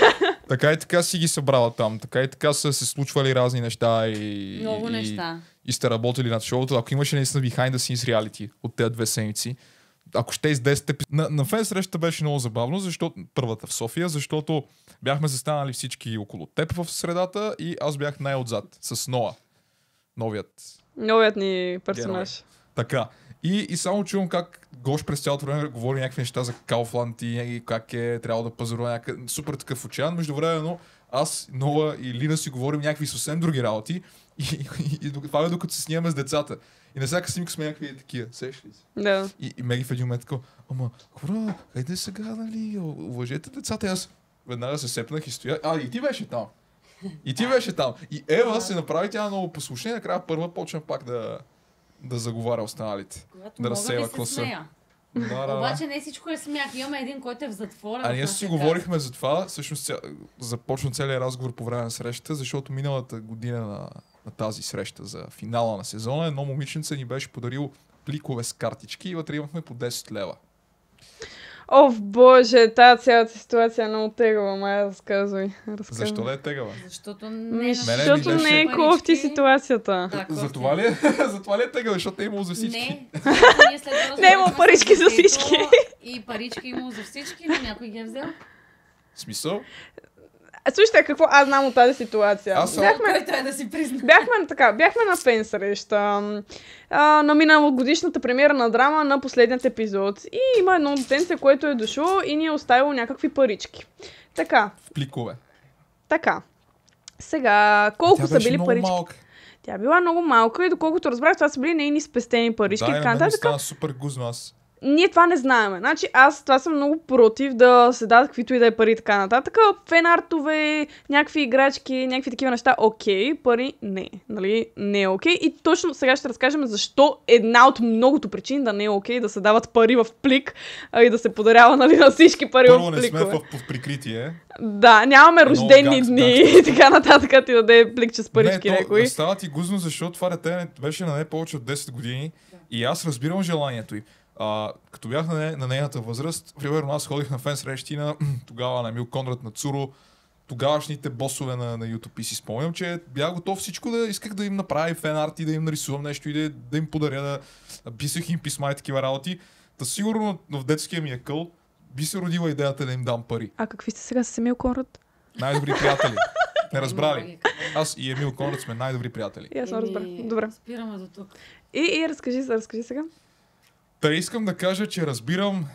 Така и така си ги събрала там. Така и така са се случвали разни неща и... Много неща. И сте работили над шоуто. Ако имаше наистина behind the scenes reality от тези 2 седмици, ако ще из 10 епизода... На фен срещата беше много забавно, защото първата в София, защото бяхме застанали всички около теб в средата и аз бях най-отзад с Ноа. Новият ни персонаж. Герой. Така. И само чувам как Гош през цялото време говори някакви неща за Кауфланд и как е трябвало да пазарува някакъв супер такъв отчаян. Междувременно аз, Ноа и Лина си говорим някакви съвсем други работи и това е докато се снимаме с децата. И на всяка снимка сме някакви такива. Сеш ли си? Да. И Меги в един момент така, ама хора, хайде сега, нали, уважете децата. И аз веднага се сепнах и стоя. И ти беше там. И Ева се направи тя много послушна и накрая първа почна пак да заговаря останалите. Да разсева класа. Да. Обаче не всичко е смях. Имаме един, който е в затвора. Ние си говорихме за това. Всъщност започна целият разговор по време на срещата, защото миналата година на тази среща за финала на сезона едно момиченце ни беше подарил пликове с картички и вътре имахме по 10 лева. О, боже, тази цялата ситуация е много тегава, май разказвай. Защо да е тегава? Защото Защото не е кофти ситуацията. Да, За това ли е тегава? Защото е имало за всички. Не е имало парички за всички. И парички имало за всички, но някой ги е взел. В смисъл? Слушайте, какво аз знам от тази ситуация. Който е да си призна. Бяхме на фен среща. На миналогодишната премиера на драма на последният епизод. И има едно детенце, което е дошло и ни е оставило някакви парички. Така. В пликове. Така. Сега, колко са били парички? Малка. Тя била много малка и доколкото разбрах, това са били нейни спестени парички. Да, на мен стана супер гузно аз. Ние това не знаем. Значи аз това съм много против да се дадат каквито и да е пари и така нататък. Фенартове, някакви играчки, някакви такива неща, окей, пари не. Нали? Не е окей. И точно сега ще разкажем защо една от многото причини да не е окей да се дават пари в плик и да се подарява, нали, на всички пари в пликове. Първо не сме в прикритие. Да, нямаме рождени дни и така нататък ти даде пликче с парички някой. Не, става ти гузно, защото това дете беше на не повече от 10 години и аз разбирам желанието й. Като бях на нейната възраст, примерно аз ходих на фен срещи на тогава на Емил Конрад, на Цуро, тогавашните босове на YouTube и си спомням, че бях готов всичко да исках да им направя фен арт и да им нарисувам нещо и да им подаря, да писах им писма и такива работи. Та сигурно в детския ми къл би се родила идеята да им дам пари. А какви сте сега с Емил Конрад? Най-добри приятели. Не разбрали. Аз и Емил Конрад сме най-добри приятели. И аз не разбрах. Добре. Спираме до тук. И разкажи сега. Та искам да кажа, че разбирам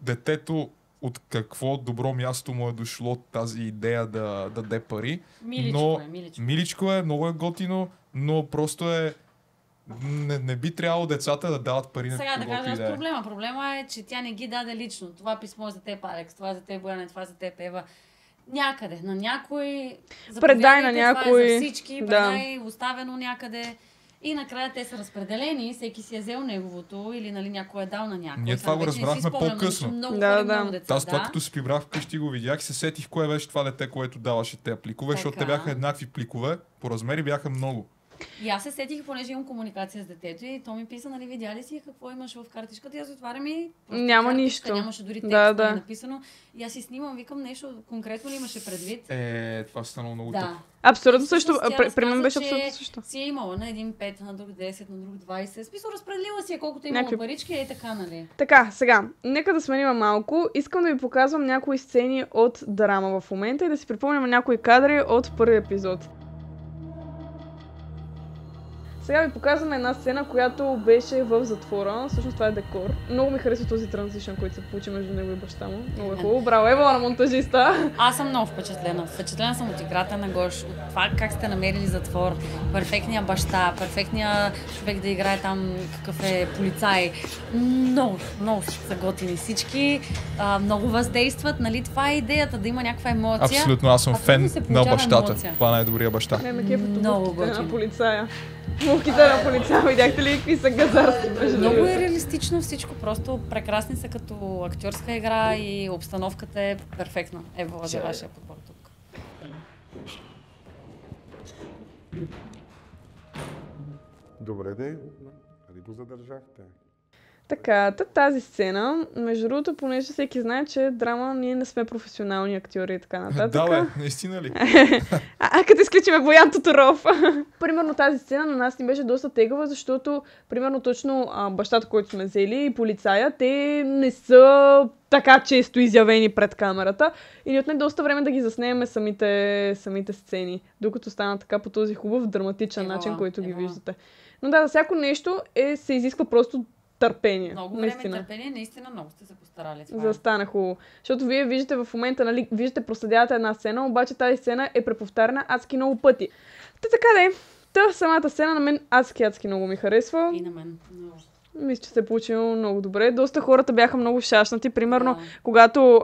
детето от какво добро място му е дошло тази идея да даде пари. Миличко е, много е готино, но просто е... Не би трябвало децата да дават пари на каквото идея. Сега да кажа проблема. Проблема е, че тя не ги даде лично. Това писмо е за теб, Алекс, това е за теб, Бояне, това е за теб, Ева. Някъде, на някой... Предай на някой. Това е за всички, предай, оставено някъде. И накрая те са разпределени, всеки си е взел неговото или нали, някой е дал на някой. Ние това го разбрахме по-късно. Много деца. Аз това като си прибрах вкъщи го видях и се сетих кое беше това дете, което даваше тези пликове, защото те бяха еднакви пликове, по размери бяха много. И аз се сетих, понеже имам комуникация с детето и то ми писа, нали, видя ли си какво имаш в картичката и аз отварям и няма нищо. Нямаше дори текст написано. И аз си снимам, викам нещо конкретно ли имаше предвид. Това стана много тъпо. Абсолютно също. При мен беше абсолютно също. Си е имала на един 5, на друг 10, на друг 20. Смисъл, разпределила си колкото е имала парички и така, нали? Така, сега, нека да сменим малко. Искам да ви показвам някои сцени от драма в момента и да си припомням някои кадри от първи епизод. Сега ви показваме една сцена, която беше в затвора. Всъщност това е декор. Много ми харесва този транзишън, който се получи между него и баща му. Много е хубаво. Браво, Ева на монтажиста. Аз съм много впечатлена. Впечатлена съм от играта на Гош, от това как сте намерили затвор. Перфектния баща, перфектния човек да играе там какъв е полицай. Много са готини всички. Много въздействат. Нали? Това е идеята, да има някаква емоция. Абсолютно, аз съм фен на бащата. Това е най-добрия баща. Много готин. На полицая. Мухите на полицая, видяхте ли какви са газарски? Много е реалистично всичко, просто прекрасни са като актьорска игра и обстановката е перфектна. Ева за вашия подбор тук. Добре, де, нали го задържахте? Така, тази сцена, между другото, понеже всеки знае, че драма ние не сме професионални актьори и така нататък. Да, бе, наистина ли? Като изключиме Боян Тодоров. Примерно тази сцена на нас ни беше доста тегава, защото, примерно точно бащата, който сме взели и полицая, те не са така често изявени пред камерата и ни отне доста време да ги заснеме самите сцени, докато стана така по този хубав драматичен начин, който ги виждате. Но да, за всяко нещо се изисква просто търпение. Много време и търпение, наистина много сте се постарали. За да стане хубаво. Защото вие виждате в момента, нали, проследявате една сцена, обаче тази сцена е преповтарена адски много пъти. Така де, самата сцена на мен адски много ми харесва. И на мен. Много. Мисля, че се е получило много добре. Доста хората бяха много шашнати. Примерно, когато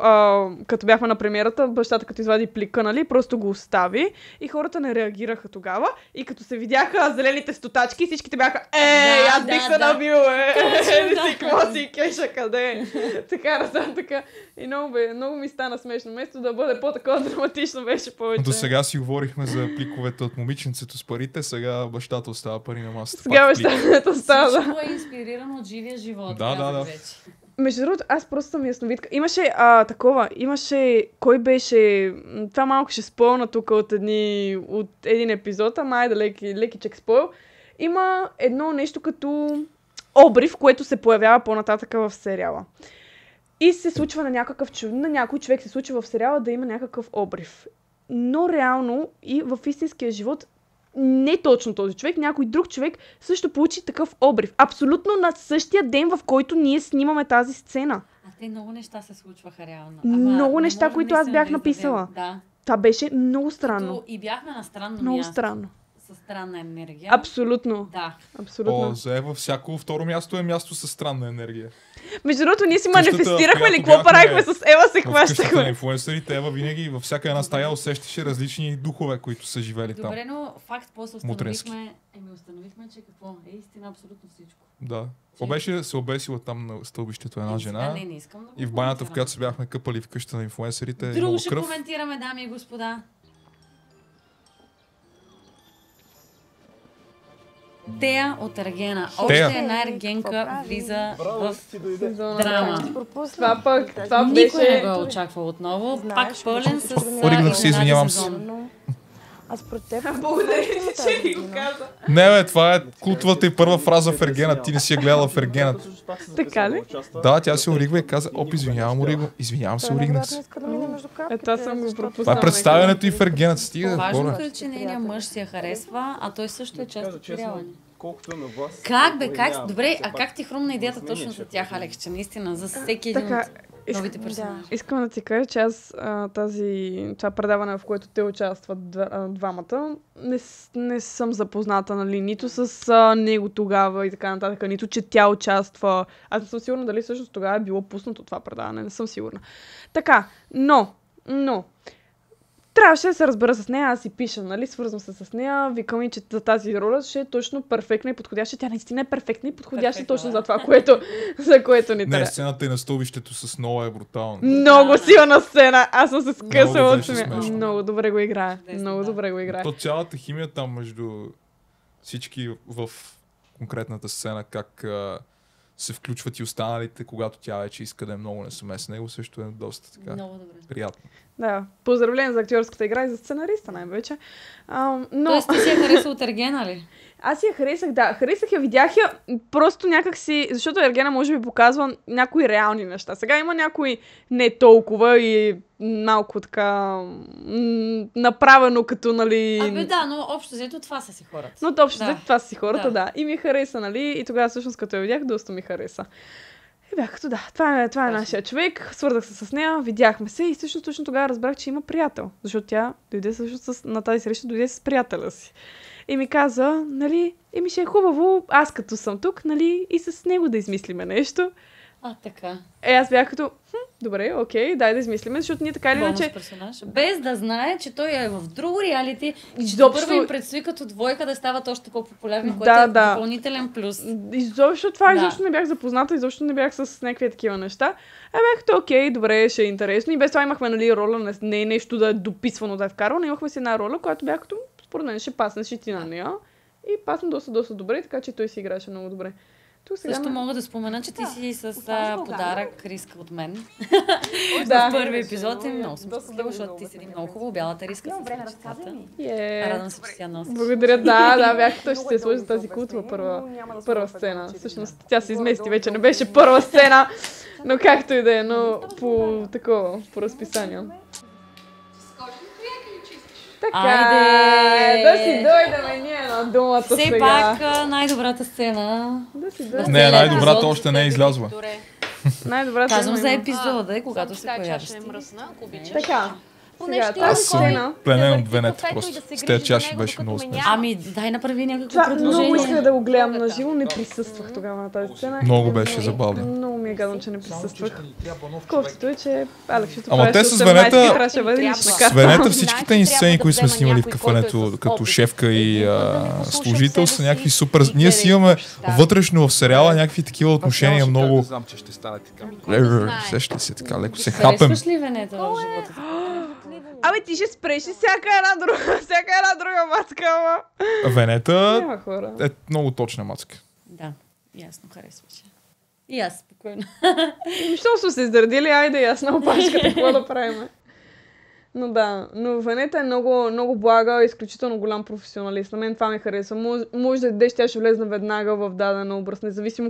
като бяхме на премиерата, бащата като извади плика, нали, просто го остави и хората не реагираха тогава. И като се видяха зелените стотачки, всичките бяха аз бих се набил, какво си кеша, къде? Така. И много ми стана смешно. Вместо да бъде по-такова драматично, беше повече. До сега си говорихме за пликовете от момиченцето с парите, сега бащата остава пари на масата. Сега бащата остава, Всичко е инспирирано от живия живот. Да. Между другото, аз просто съм ясновидка. Имаше кой беше, това малко ще спълна тук от един епизод, ама айде лекичек спойл. Има едно нещо като обрив, което се появява по-нататъка в сериала. И се случва на някой човек се случва в сериала да има някакъв обрив. Но реално и в истинския живот не точно този човек, някой друг човек също получи такъв обрив. Абсолютно на същия ден, в който ние снимаме тази сцена. А те много неща се случваха реално. Много неща, които аз бях написала. Да. Това беше много странно. И бяхме на странно много място. странно. Със странна енергия. Абсолютно. Да. Абсолютно. Във всяко второ място е място с странна енергия. Между другото, ние си манифестирахме ли? Какво правихме с Ева, се хващахме? В къщата на хващахме. инфлуенсърите Ева винаги във всяка една стая усещаше различни духове, които са живели там. Добре, но факт после установихме, че какво е истина абсолютно всичко. Да. Какво беше се обесила там на стълбището една жена Не искам да го и в банята, в коментирам. която се бяхме къпали в къщата на инфлуенсърите, Друго имало ще кръв. коментираме, дами и господа. Тея от Ергена. Тея. Още една ергенка влиза в Драма. драма. Това Никой не беше... го е очаквал отново. Пак пълен с... Оригнах се, извинявам се. сезон. Аз пред теб... Благодаря ти, че ми го каза. Не, бе, това е култовата и първа фраза в Ергена. Ти не си я гледала в Ергена. Така ли? Да, тя се оригва и каза, извинявам се, оригнах се. Това съм го пропуснала. Това е представянето и в Ергена. Стига, Важното хора. е, че нейният мъж си я харесва, а той също е част от сериала ни. Колкото на вас... Как бе, как? Добре, а как ти хрумна идеята точно за тях, Алекс, че наистина за всеки един Така, от новите персонажи? Искам да ти кажа, че аз това предаване, в което те участват двамата, не съм запозната, нали, нито с него тогава и така нататък, нито че тя участва. Аз не съм сигурна дали всъщност тогава е било пуснато това предаване, не съм сигурна. Така, но, трябваше да се разбера с нея, аз си пиша, нали, свързвам се с нея, викам и, че за тази роля ще е точно перфектна и подходяща. Тя наистина е перфектна и подходяща Перфектна, точно да. за това, за което ни Не, трябва. сцената и на стълбището с Ноа е брутална. Много силна сцена. Аз съм се скъсала от беше смях. смешно. Много добре го играе. Чудесно, Много да. добре го играе. То цялата химия там между всички в конкретната сцена, как се включват и останалите, когато тя вече иска да е много несъместна с него, също е доста така Много добре. приятно. Да. Поздравление за актьорската игра и за сценариста най-вече. Но Тоест ти си я харесал от Ергена ли? аз я харесах, да. Харесах я, видях я просто някак си, защото Ергена може би показва някои реални неща. Сега има някои не толкова и малко така направено като, нали... Абе да, но общо взето това са си хората. Но общо Да. взето това са си хората, Да. да. И ми хареса, нали? И тогава всъщност като я видях, доста ми хареса. И бях като да, това е нашия човек, свързах се с нея, видяхме се и всъщност точно тогава разбрах, че има приятел. Защото тя дойде всъщност на тази среща, дойде с приятеля си. И ми каза, нали, ще е хубаво, аз като съм тук, нали, и с него да измислиме нещо. А, така. Аз бях като, добре, окей, дай да измислиме, защото ние така или Бонус иначе... персонаж. Без да знае, че той е в друго реалити и че Изобщо- първо им предстои като двойка да стават още по-популярни, Да, което е да. допълнителен плюс. Изобщо не бях запозната, изобщо не бях с някакви такива неща. Бях като, окей, добре, ще е интересно. И без това имахме, нали, роля, не е нещо да е дописвано, да е вкарвано. Имахме си една роля, която бях като, според мен ще паснеш и ти на нея. И пасна доста добре, така че той си играеше много добре. Тук сега Също мога да спомена, че ти си с подарък риска от мен. Да. В първи епизод и много съм щастлива, защото ти седи много хубаво, бялата риска с ръчицата. Радвам се, че тя носи. Благодаря, да, бях като ще се сложи тази култова първа сцена. Всъщност тя се измести, вече не беше първа сцена, но както и да е, но по разписание. Така, Айде! да си дойдем ние на думата Все сега. пак най-добрата сцена. Да си дойдем. Не, най-добрата още не е излязла. Най-добрата Казвам за има. епизода, когато се появиш. Чаша е мръсна, ако обичаш. Така, Поне сега ще тази Аз съм сцена... пленен от Венета просто. С тези чаши беше много смешно. Ами, дай направи някакво Това много предложение. исках да го гледам на живо, не присъствах тогава на тази сцена. Много беше забавно. Много ми е гадно, че не присъствах. Колкото е, че Алекс ще Ама те с Венета- трябваше да бъде лична С карта. Венета всичките ни сцени, които сме снимали в кафенето, като шефка и служител, са някакви супер... Ние си имаме вътрешно в сериала някакви такива отношения много... знам, че ще стане така. Сеща се така, леко се хапем. Харесваш ли Венета в живота? Абе, ти ще спреш и всяка една друга мацка, ама. Венета Няма хора. е много точна мацка. Да, ясно, харесваше. И аз спокойно. Що са се изредили, айде ясна опашката, какво да правим. Но да, но Венета е много, много блага, изключително голям професионалист. На мен това ми харесва. Може да идеш, тя ще влезне веднага в даден образ, независимо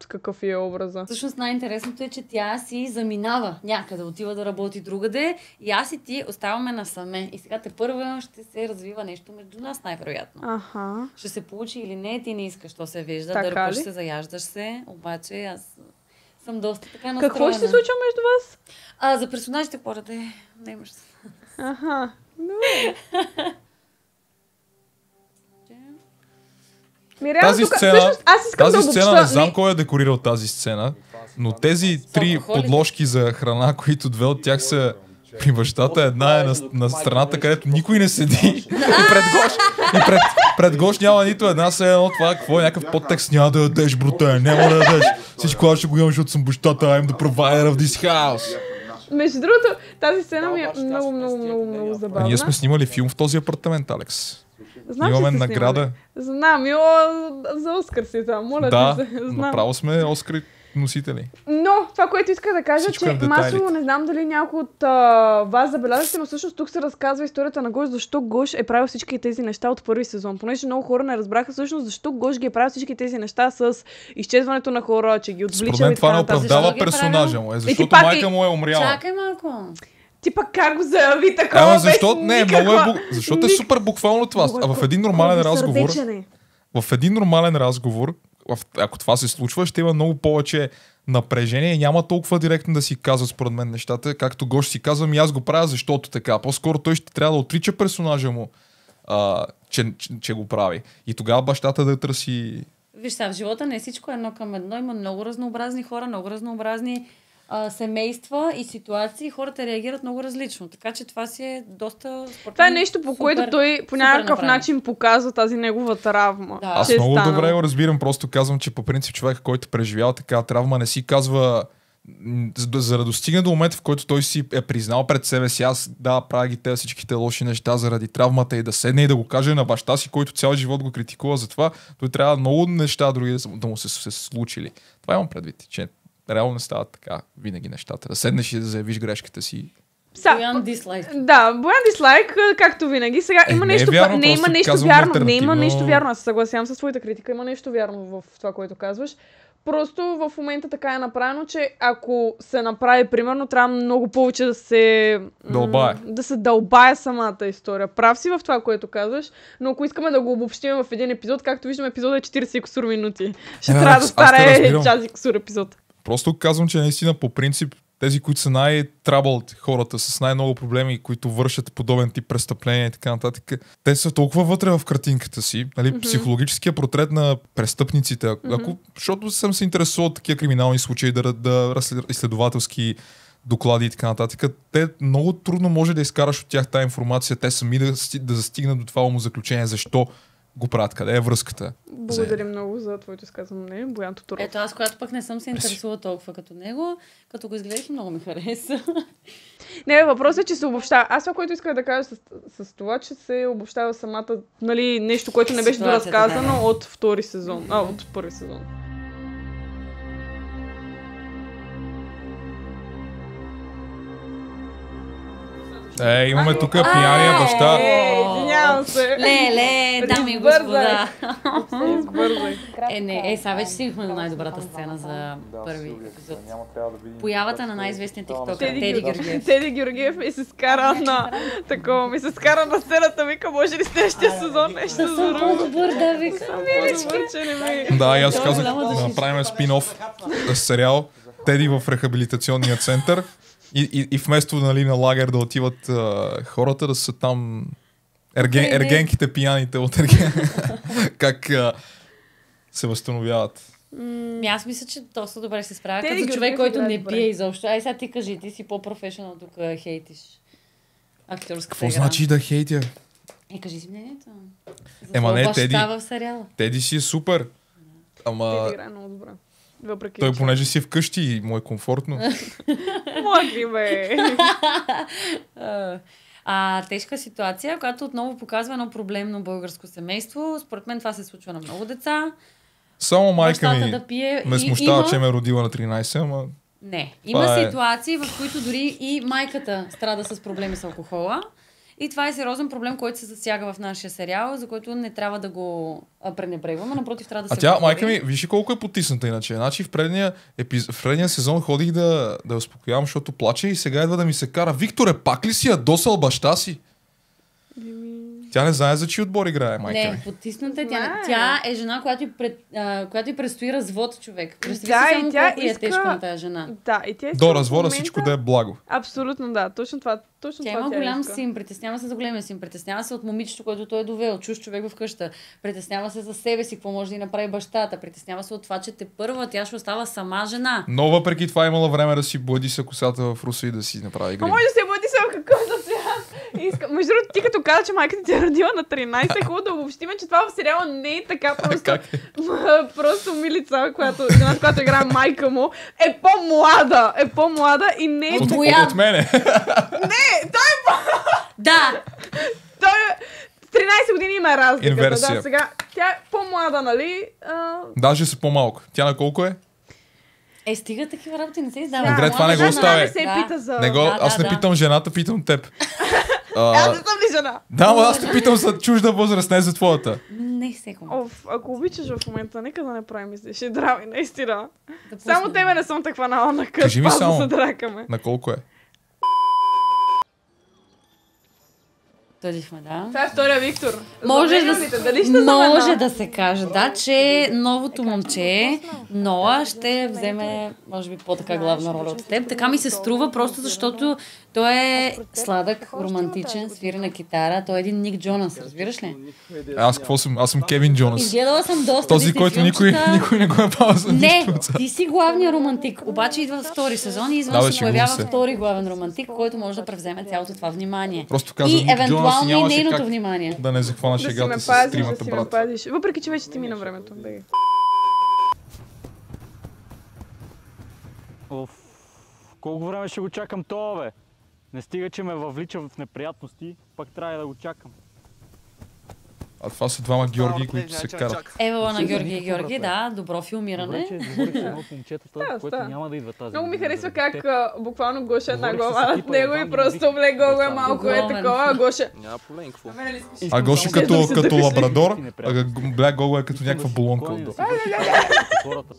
какъв е образа. Всъщност най-интересното е, че тя си заминава някъде, отива да работи другаде и аз и ти оставаме насаме. И сега тепърва ще се развива нещо между нас, най-вероятно. Аха. Ще се получи или не, ти не искаш, то се вижда, Така дърпаш ли? се, заяждаш се, обаче аз съм доста така настроена. Какво ще се случва между вас? За персонажите какво да не имаш. Аха. Добре. Тази сцена, всъщност, аз искам тази да сцена обобща. не знам кой е декорирал тази сцена, но тези три алкохолите. подложки за храна, които две от тях са при бащата, една е на страната, където никой не седи. Пред Гош няма нито една се едно това, какво е някакъв подтекст, няма да ядеш, бруте, няма да ядеш. Всичко аз ще го имам, защото съм бащата, I'm the provider of this house. Между другото, тази сцена ми е много забавна. А ние сме снимали филм в този апартамент, Алекс. Знам, че Имаме сте награда. снимали. Знам, за Оскар си там, моля Да, ти се. Знам. направо сме Оскари носители. Но това, което иска да кажа, Всичко е че в детайлите. масово не знам дали някой от вас забелязахте, но всъщност тук се разказва историята на Гош, защо Гош е правил всички тези неща от първи сезон. Понеже много хора не разбраха всъщност защо Гош ги е правил всички тези неща с изчезването на хора, че ги отвличал Според мен и това така не нататък. оправдава Защо ги е персонажа правил? му, ти защото пак майка му е умряла. Чакай малко. Ти пък как го заяви такова? Ама без защо? Не, много никаква- защото е супер буквално това. А в един нормален разговор, Сърдечен е. в един нормален разговор, ако това се случва, ще има много повече напрежение и няма толкова директно да си казва според мен нещата, както Гош си казва, и аз го правя защото така. По-скоро той ще трябва да отрича персонажа му, че го прави. И тогава бащата да търси... Виж сега, в живота не е всичко едно към едно. Има много разнообразни хора, много разнообразни семейства и ситуации. Хората реагират много различно. Така че това си е доста... Това е нещо, по което той по някакъв направено. начин показва тази негова травма. Да. Аз че е много станало. добре го разбирам, просто казвам, че по принцип човек, който преживява такава травма, не си казва за да достигне до момента, в който той си е признал пред себе си, аз да, правя ги тези всичките лоши неща заради травмата и да седне и да го каже на баща си, който цял живот го критикува за това, той трябва много неща други да му се случили. Това имам предвид, че реално не стават така винаги нещата. Да седнеш и да заявиш грешката си. Боян дислайк. Да, Боян дислайк, както винаги. Сега има не е нещо, вярно, не има просто нещо казвам вярно. Не алтернативно. има нещо вярно. Аз се съгласявам с твоята критика. Има нещо вярно в това, което казваш. Просто в момента така е направено, че ако се направи, примерно, трябва много повече да се... Дълбае. Да се дълбае самата история. Прав си в това, което казваш, но ако искаме да го обобщим в един епизод, както виждаме, епизодът е 40 и кусур минути. Ще трябва да аз те стане разбирам. час и кусур епизод. Просто казвам, че наистина по принцип тези, които са най-трабълт хората с най-много проблеми, които вършат подобен тип престъпления и така нататък, те са толкова вътре в картинката си, нали, психологическия портрет на престъпниците. Защото съм се интересувал от такива криминални случаи, да изследователски доклади и така нататък. Те много трудно може да изкараш от тях тази информация, те сами да застигнат до това умозаключение, защо го правят, къде е връзката. Благодаря много за твоето изказване, Боян Тодоров. Ето аз, когато пък не съм се интересувала толкова като него, като го изгледах и много ми хареса. Не, въпросът е, че се обобщава. Аз това, което исках да кажа с това, че се обобщава самата, нали, нещо, което не беше Ситуацията, доразказано от втори сезон. От първи сезон. Имаме тук пияния баща. Извинявам се. Леле, дами и Избързай. господа. Избързай. Сега вече стигнахме до най-добрата сцена за първи епизод. Появата на най-известния тиктокър Теди Георгиев. Теди Георгиев ми се скара на такова, ми се скара на сцената, вика, може ли следващия сезон нещо Съм друго? по-добър, да, вика. По-добър, че не ми... Да, и аз казах голяма да душица. направим спин-оф сериал Теди в рехабилитационния център и вместо, нали, на лагер да отиват хората, да са там ергенките, пияните от ерген. Как се възстановяват. Аз мисля, че доста добре се справя. Теди Като човек, Георгиев който играе не добре. пие изобщо. Ай, сега ти кажи, ти си по-професионал тук хейтиш актьорската Какво игра. значи да хейтя? Кажи си мнението. Ема не, баща Теди. в сериала. Теди си е супер. Ама Теди играе много добре. Въпреки, той че- понеже си е вкъщи и му е комфортно. Млади, бе. Тежка ситуация, която отново показва едно проблемно българско семейство. Според мен това се случва на много деца. Само майка бащата ми да пие. ме И смущава, има- че ме е родила на 13, ама... Не. Това Има е. ситуации, в които дори и майката страда с проблеми с алкохола. И това е сериозен проблем, който се засяга в нашия сериал, за който не трябва да го пренебрегваме, напротив, трябва да А се тя, говори. майка ми, виж ли колко е потисната иначе. Значи в предния сезон ходих да я успокоявам, защото плаче и сега идва да ми се кара. Викторе, пак ли си ядосал баща си? Тя не знае за чий отбор играе, майка ми. Не, потисната. Знае. Тя е жена, която й предстои развод, човек. Представи Да, си и само тя колко е иска- тежко на тази жена. Да, и тя иска До в развода момента- всичко да е благо. Абсолютно да, точно това. Точно Тя това има голям иска. син, притеснява се за големия син, притеснява се от момичето, което той е довел, чуж човек в къща, притеснява се за себе си, какво може да й направи бащата, притеснява се от това, че тя ще остава сама жена. Но въпреки това имала време да си блади се косата в Руса и да си направи игри. А може да се бъди само какво за цвят. Между другото, ти като каза, че майката ти е родила на 13, е хубаво да обобщиме, че това в сериала не е така просто. Как е? Просто Милица, жената, която играе майка му, е по-млада и не е... От мене. Да! Той е... 13 години има разликата. Инверсия. Да, сега тя е по-млада, нали? Даже си по-малко. Тя на колко е? Стига такива работи, не се издава. Конкрет, това не го Млада оставя. жена Не се Да. пита за... Не го, аз не питам жената, питам теб. Аз не съм ли жена? Да, но аз те питам за чужда възраст, не за твоята. Не секунда. Оф, ако обичаш в момента, нека да не правим излишни драми, наистина. Да Само пуснем. тебе не съм те хванала на кът, Кажи ми пазо само. се дракаме. На колко е? Тъдихме, да. Това е втория Виктор. Може Заменяните, да, дали ще може замена? да се каже, да, че новото момче, Ноа, ще вземе, може би, по-така главна роля от теб. Така ми се струва, просто защото той е сладък, романтичен, свири на китара. Той е един Ник Джонас, разбираш ли? Аз какво съм? Аз съм Кевин Джонас. Изгледала съм доста Този, Disney който филмчета. никой не го е пал за Не, нищо. ти си главният романтик. Обаче идва втори сезон и Да, извън бе, се шегувам появява се. втори главен романтик, който може да превземе цялото това внимание. Просто каза И Ник Джонас и евентуално и нямаше нейното как внимание. да не захвана Да си ме шегата с пазиш, да тримата си ме брат. пазиш. Въпреки, че вече ти мина времето. Беги. Колко време ще го чакам това, бе? Не стига, че ме въвлича в неприятности, пак трябва да го чакам. А това са двама Георги, които се карат. Евала на Си, Георги и никакво, Георги, брате. да, добро Добре, филмиране. че говорих с едно момчето, Става, което става. няма да идва тази Много ми година, харесва заради как теб. буквално Гоша една Говорих с глава над екипа, него Иван, и да просто викам, влегол е да малко е Огромен. такова, а Гоша. Няма проблем, какво? А Искам Гоши само като, да се като държиш. лабрадор, Ти не а приятно. Бля Гого е като някаква Да си болонка спокоен, отдолу. да си вършиш хората.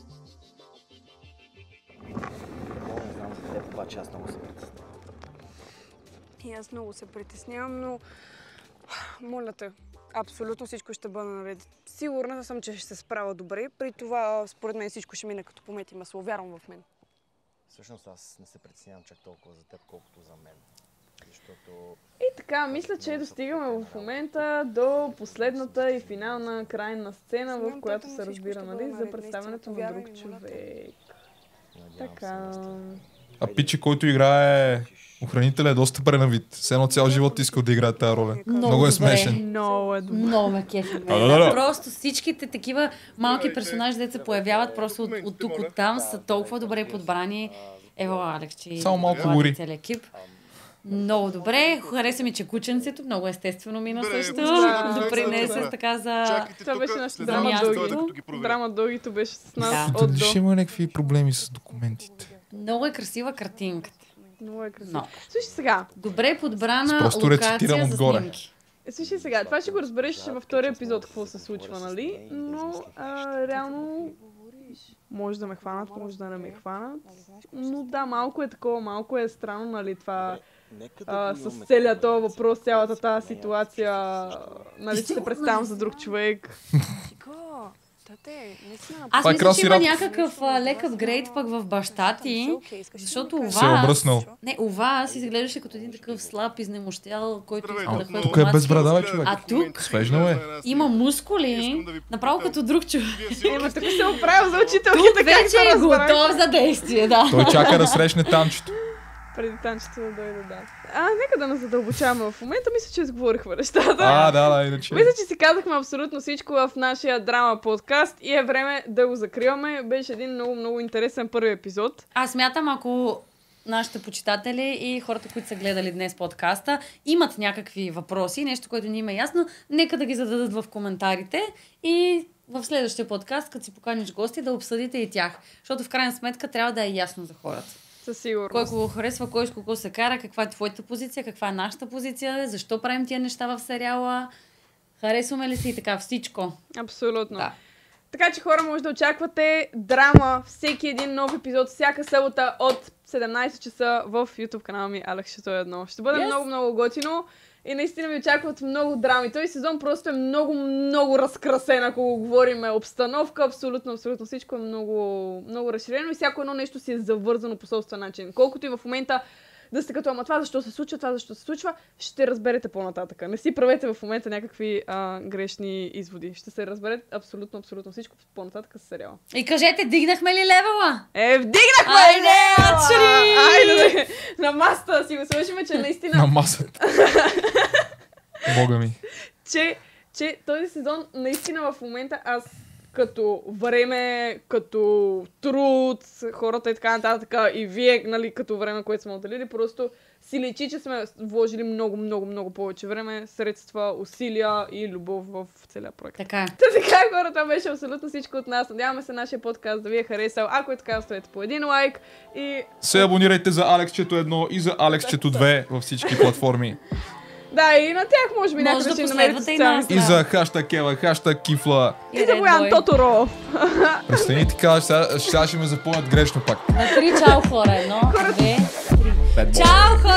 И аз много се притеснявам, но моля те, абсолютно всичко ще бъде наред. Сигурна съм, че ще се справя добре. При това, според мен, всичко ще мине като помет и масло. Вярвам в мен. Всъщност аз не се притеснявам чак толкова за теб, колкото за мен. Защото И така, мисля, че достигаме в момента до последната и финална крайна сцена, в която се разбира, нали, за представянето на друг човек. надявам Така. се наистина. А Пичи, който играе охранителя, е доста пренавит. Все едно цял живот искал да играе тази роля. Много е добре. смешен. Много е добре. Много ме кефи. Да. Просто всичките такива малки персонажи, деца се появяват просто от тук, от там, са толкова добре подбрани. Ево, Алекчи. Само малко гори. Целият екип. Много добре. Хареса ми, че кученцето много естествено мина също. Да, Допринесе да. така за... Това беше нашата за драма мястото. дългито. Драма дългито беше с нас Да. от Дали до. ще има някакви проблеми с документите? Много е красива картинката. Много е красиво. Но. Слушай сега, Добре подбрана Просто рецитирам локация за отгоре. снимки. слушай сега, това ще го разбереш във втория епизод какво се случва, нали? Но реално може да ме хванат, може да не ме хванат. Но да, малко е такова, малко е странно, нали, това с целият този въпрос, цялата тази ситуация, нали, че се представям за друг човек. Аз Това е мисля, че Краси има Радков. някакъв лек апгрейд пък в баща ти, защото у Се е вас... обръснал. Не, у вас изглеждаше като един такъв слаб, изнемощял, който иска да ходи Тук е по без брада, бе, мацки. човек. А тук Свежнал е. има мускули, направо като друг човек. Ема тук се оправил за учителката, Тук как вече да е разберем. готов за действие, да. Той чака да срещне танчето. Преди танчето да дойде, да. Нека да не задълбочаваме в момента. Мисля, че изговорихме нещата. Да, иначе. Мисля, че си казахме абсолютно всичко в нашия драма подкаст и е време да го закриваме. Беше един много, много интересен първи епизод. Аз смятам, ако нашите почитатели и хората, които са гледали днес подкаста, имат някакви въпроси, нещо, което ни има ясно, нека да ги зададат в коментарите и в следващия подкаст, като си поканиш гости, да обсъдите и тях. Защото в крайна сметка трябва да е ясно за хората. Със сигурност. Кой кого харесва, кой с кого се кара, каква е твоята позиция, каква е нашата позиция, защо правим тия неща в сериала, харесваме ли си и така всичко. Абсолютно. Да. Така че хора, може да очаквате драма всеки един нов епизод, всяка събота от 17 часа в YouTube канала ми Алекс Чето 1. Ще бъде много готино и наистина ви очакват много драми. Този сезон просто е много разкрасен, ако говорим обстановка, абсолютно всичко е много разширено и всяко едно нещо си е завързано по собствен начин. Колкото и в момента да сте като, ама това защо се случва, ще разберете по-нататъка. Не си правете в момента някакви грешни изводи. Ще се разберете абсолютно всичко по-нататъка с сериала. И кажете, дигнахме ли левела? Вдигнахме! Айде! На масата си го свършим, че наистина... На масата. Бога ми. Че този сезон наистина в момента аз като време, като труд, хората и така нататък, и вие, нали, като време, което сме отделили, просто си личи, че сме вложили много повече време, средства, усилия и любов в целия проект. Така. Така, хора, това беше абсолютно всичко от нас. Надяваме се нашия подкаст да ви е харесал. Ако е така, оставете по един лайк и... Се абонирайте за Алекс Чето 1 и за Алекс Чето 2 във всички платформи. Да, и на тях може би някакъв ще намерите социалните. И за хаштаг Ела, хаштаг Кифла. И за Боян Тоторо. Престани ти кажа, сега ще ме запомнят грешно пак. На 3 чао хора. 1, 2, 3. Чао хора!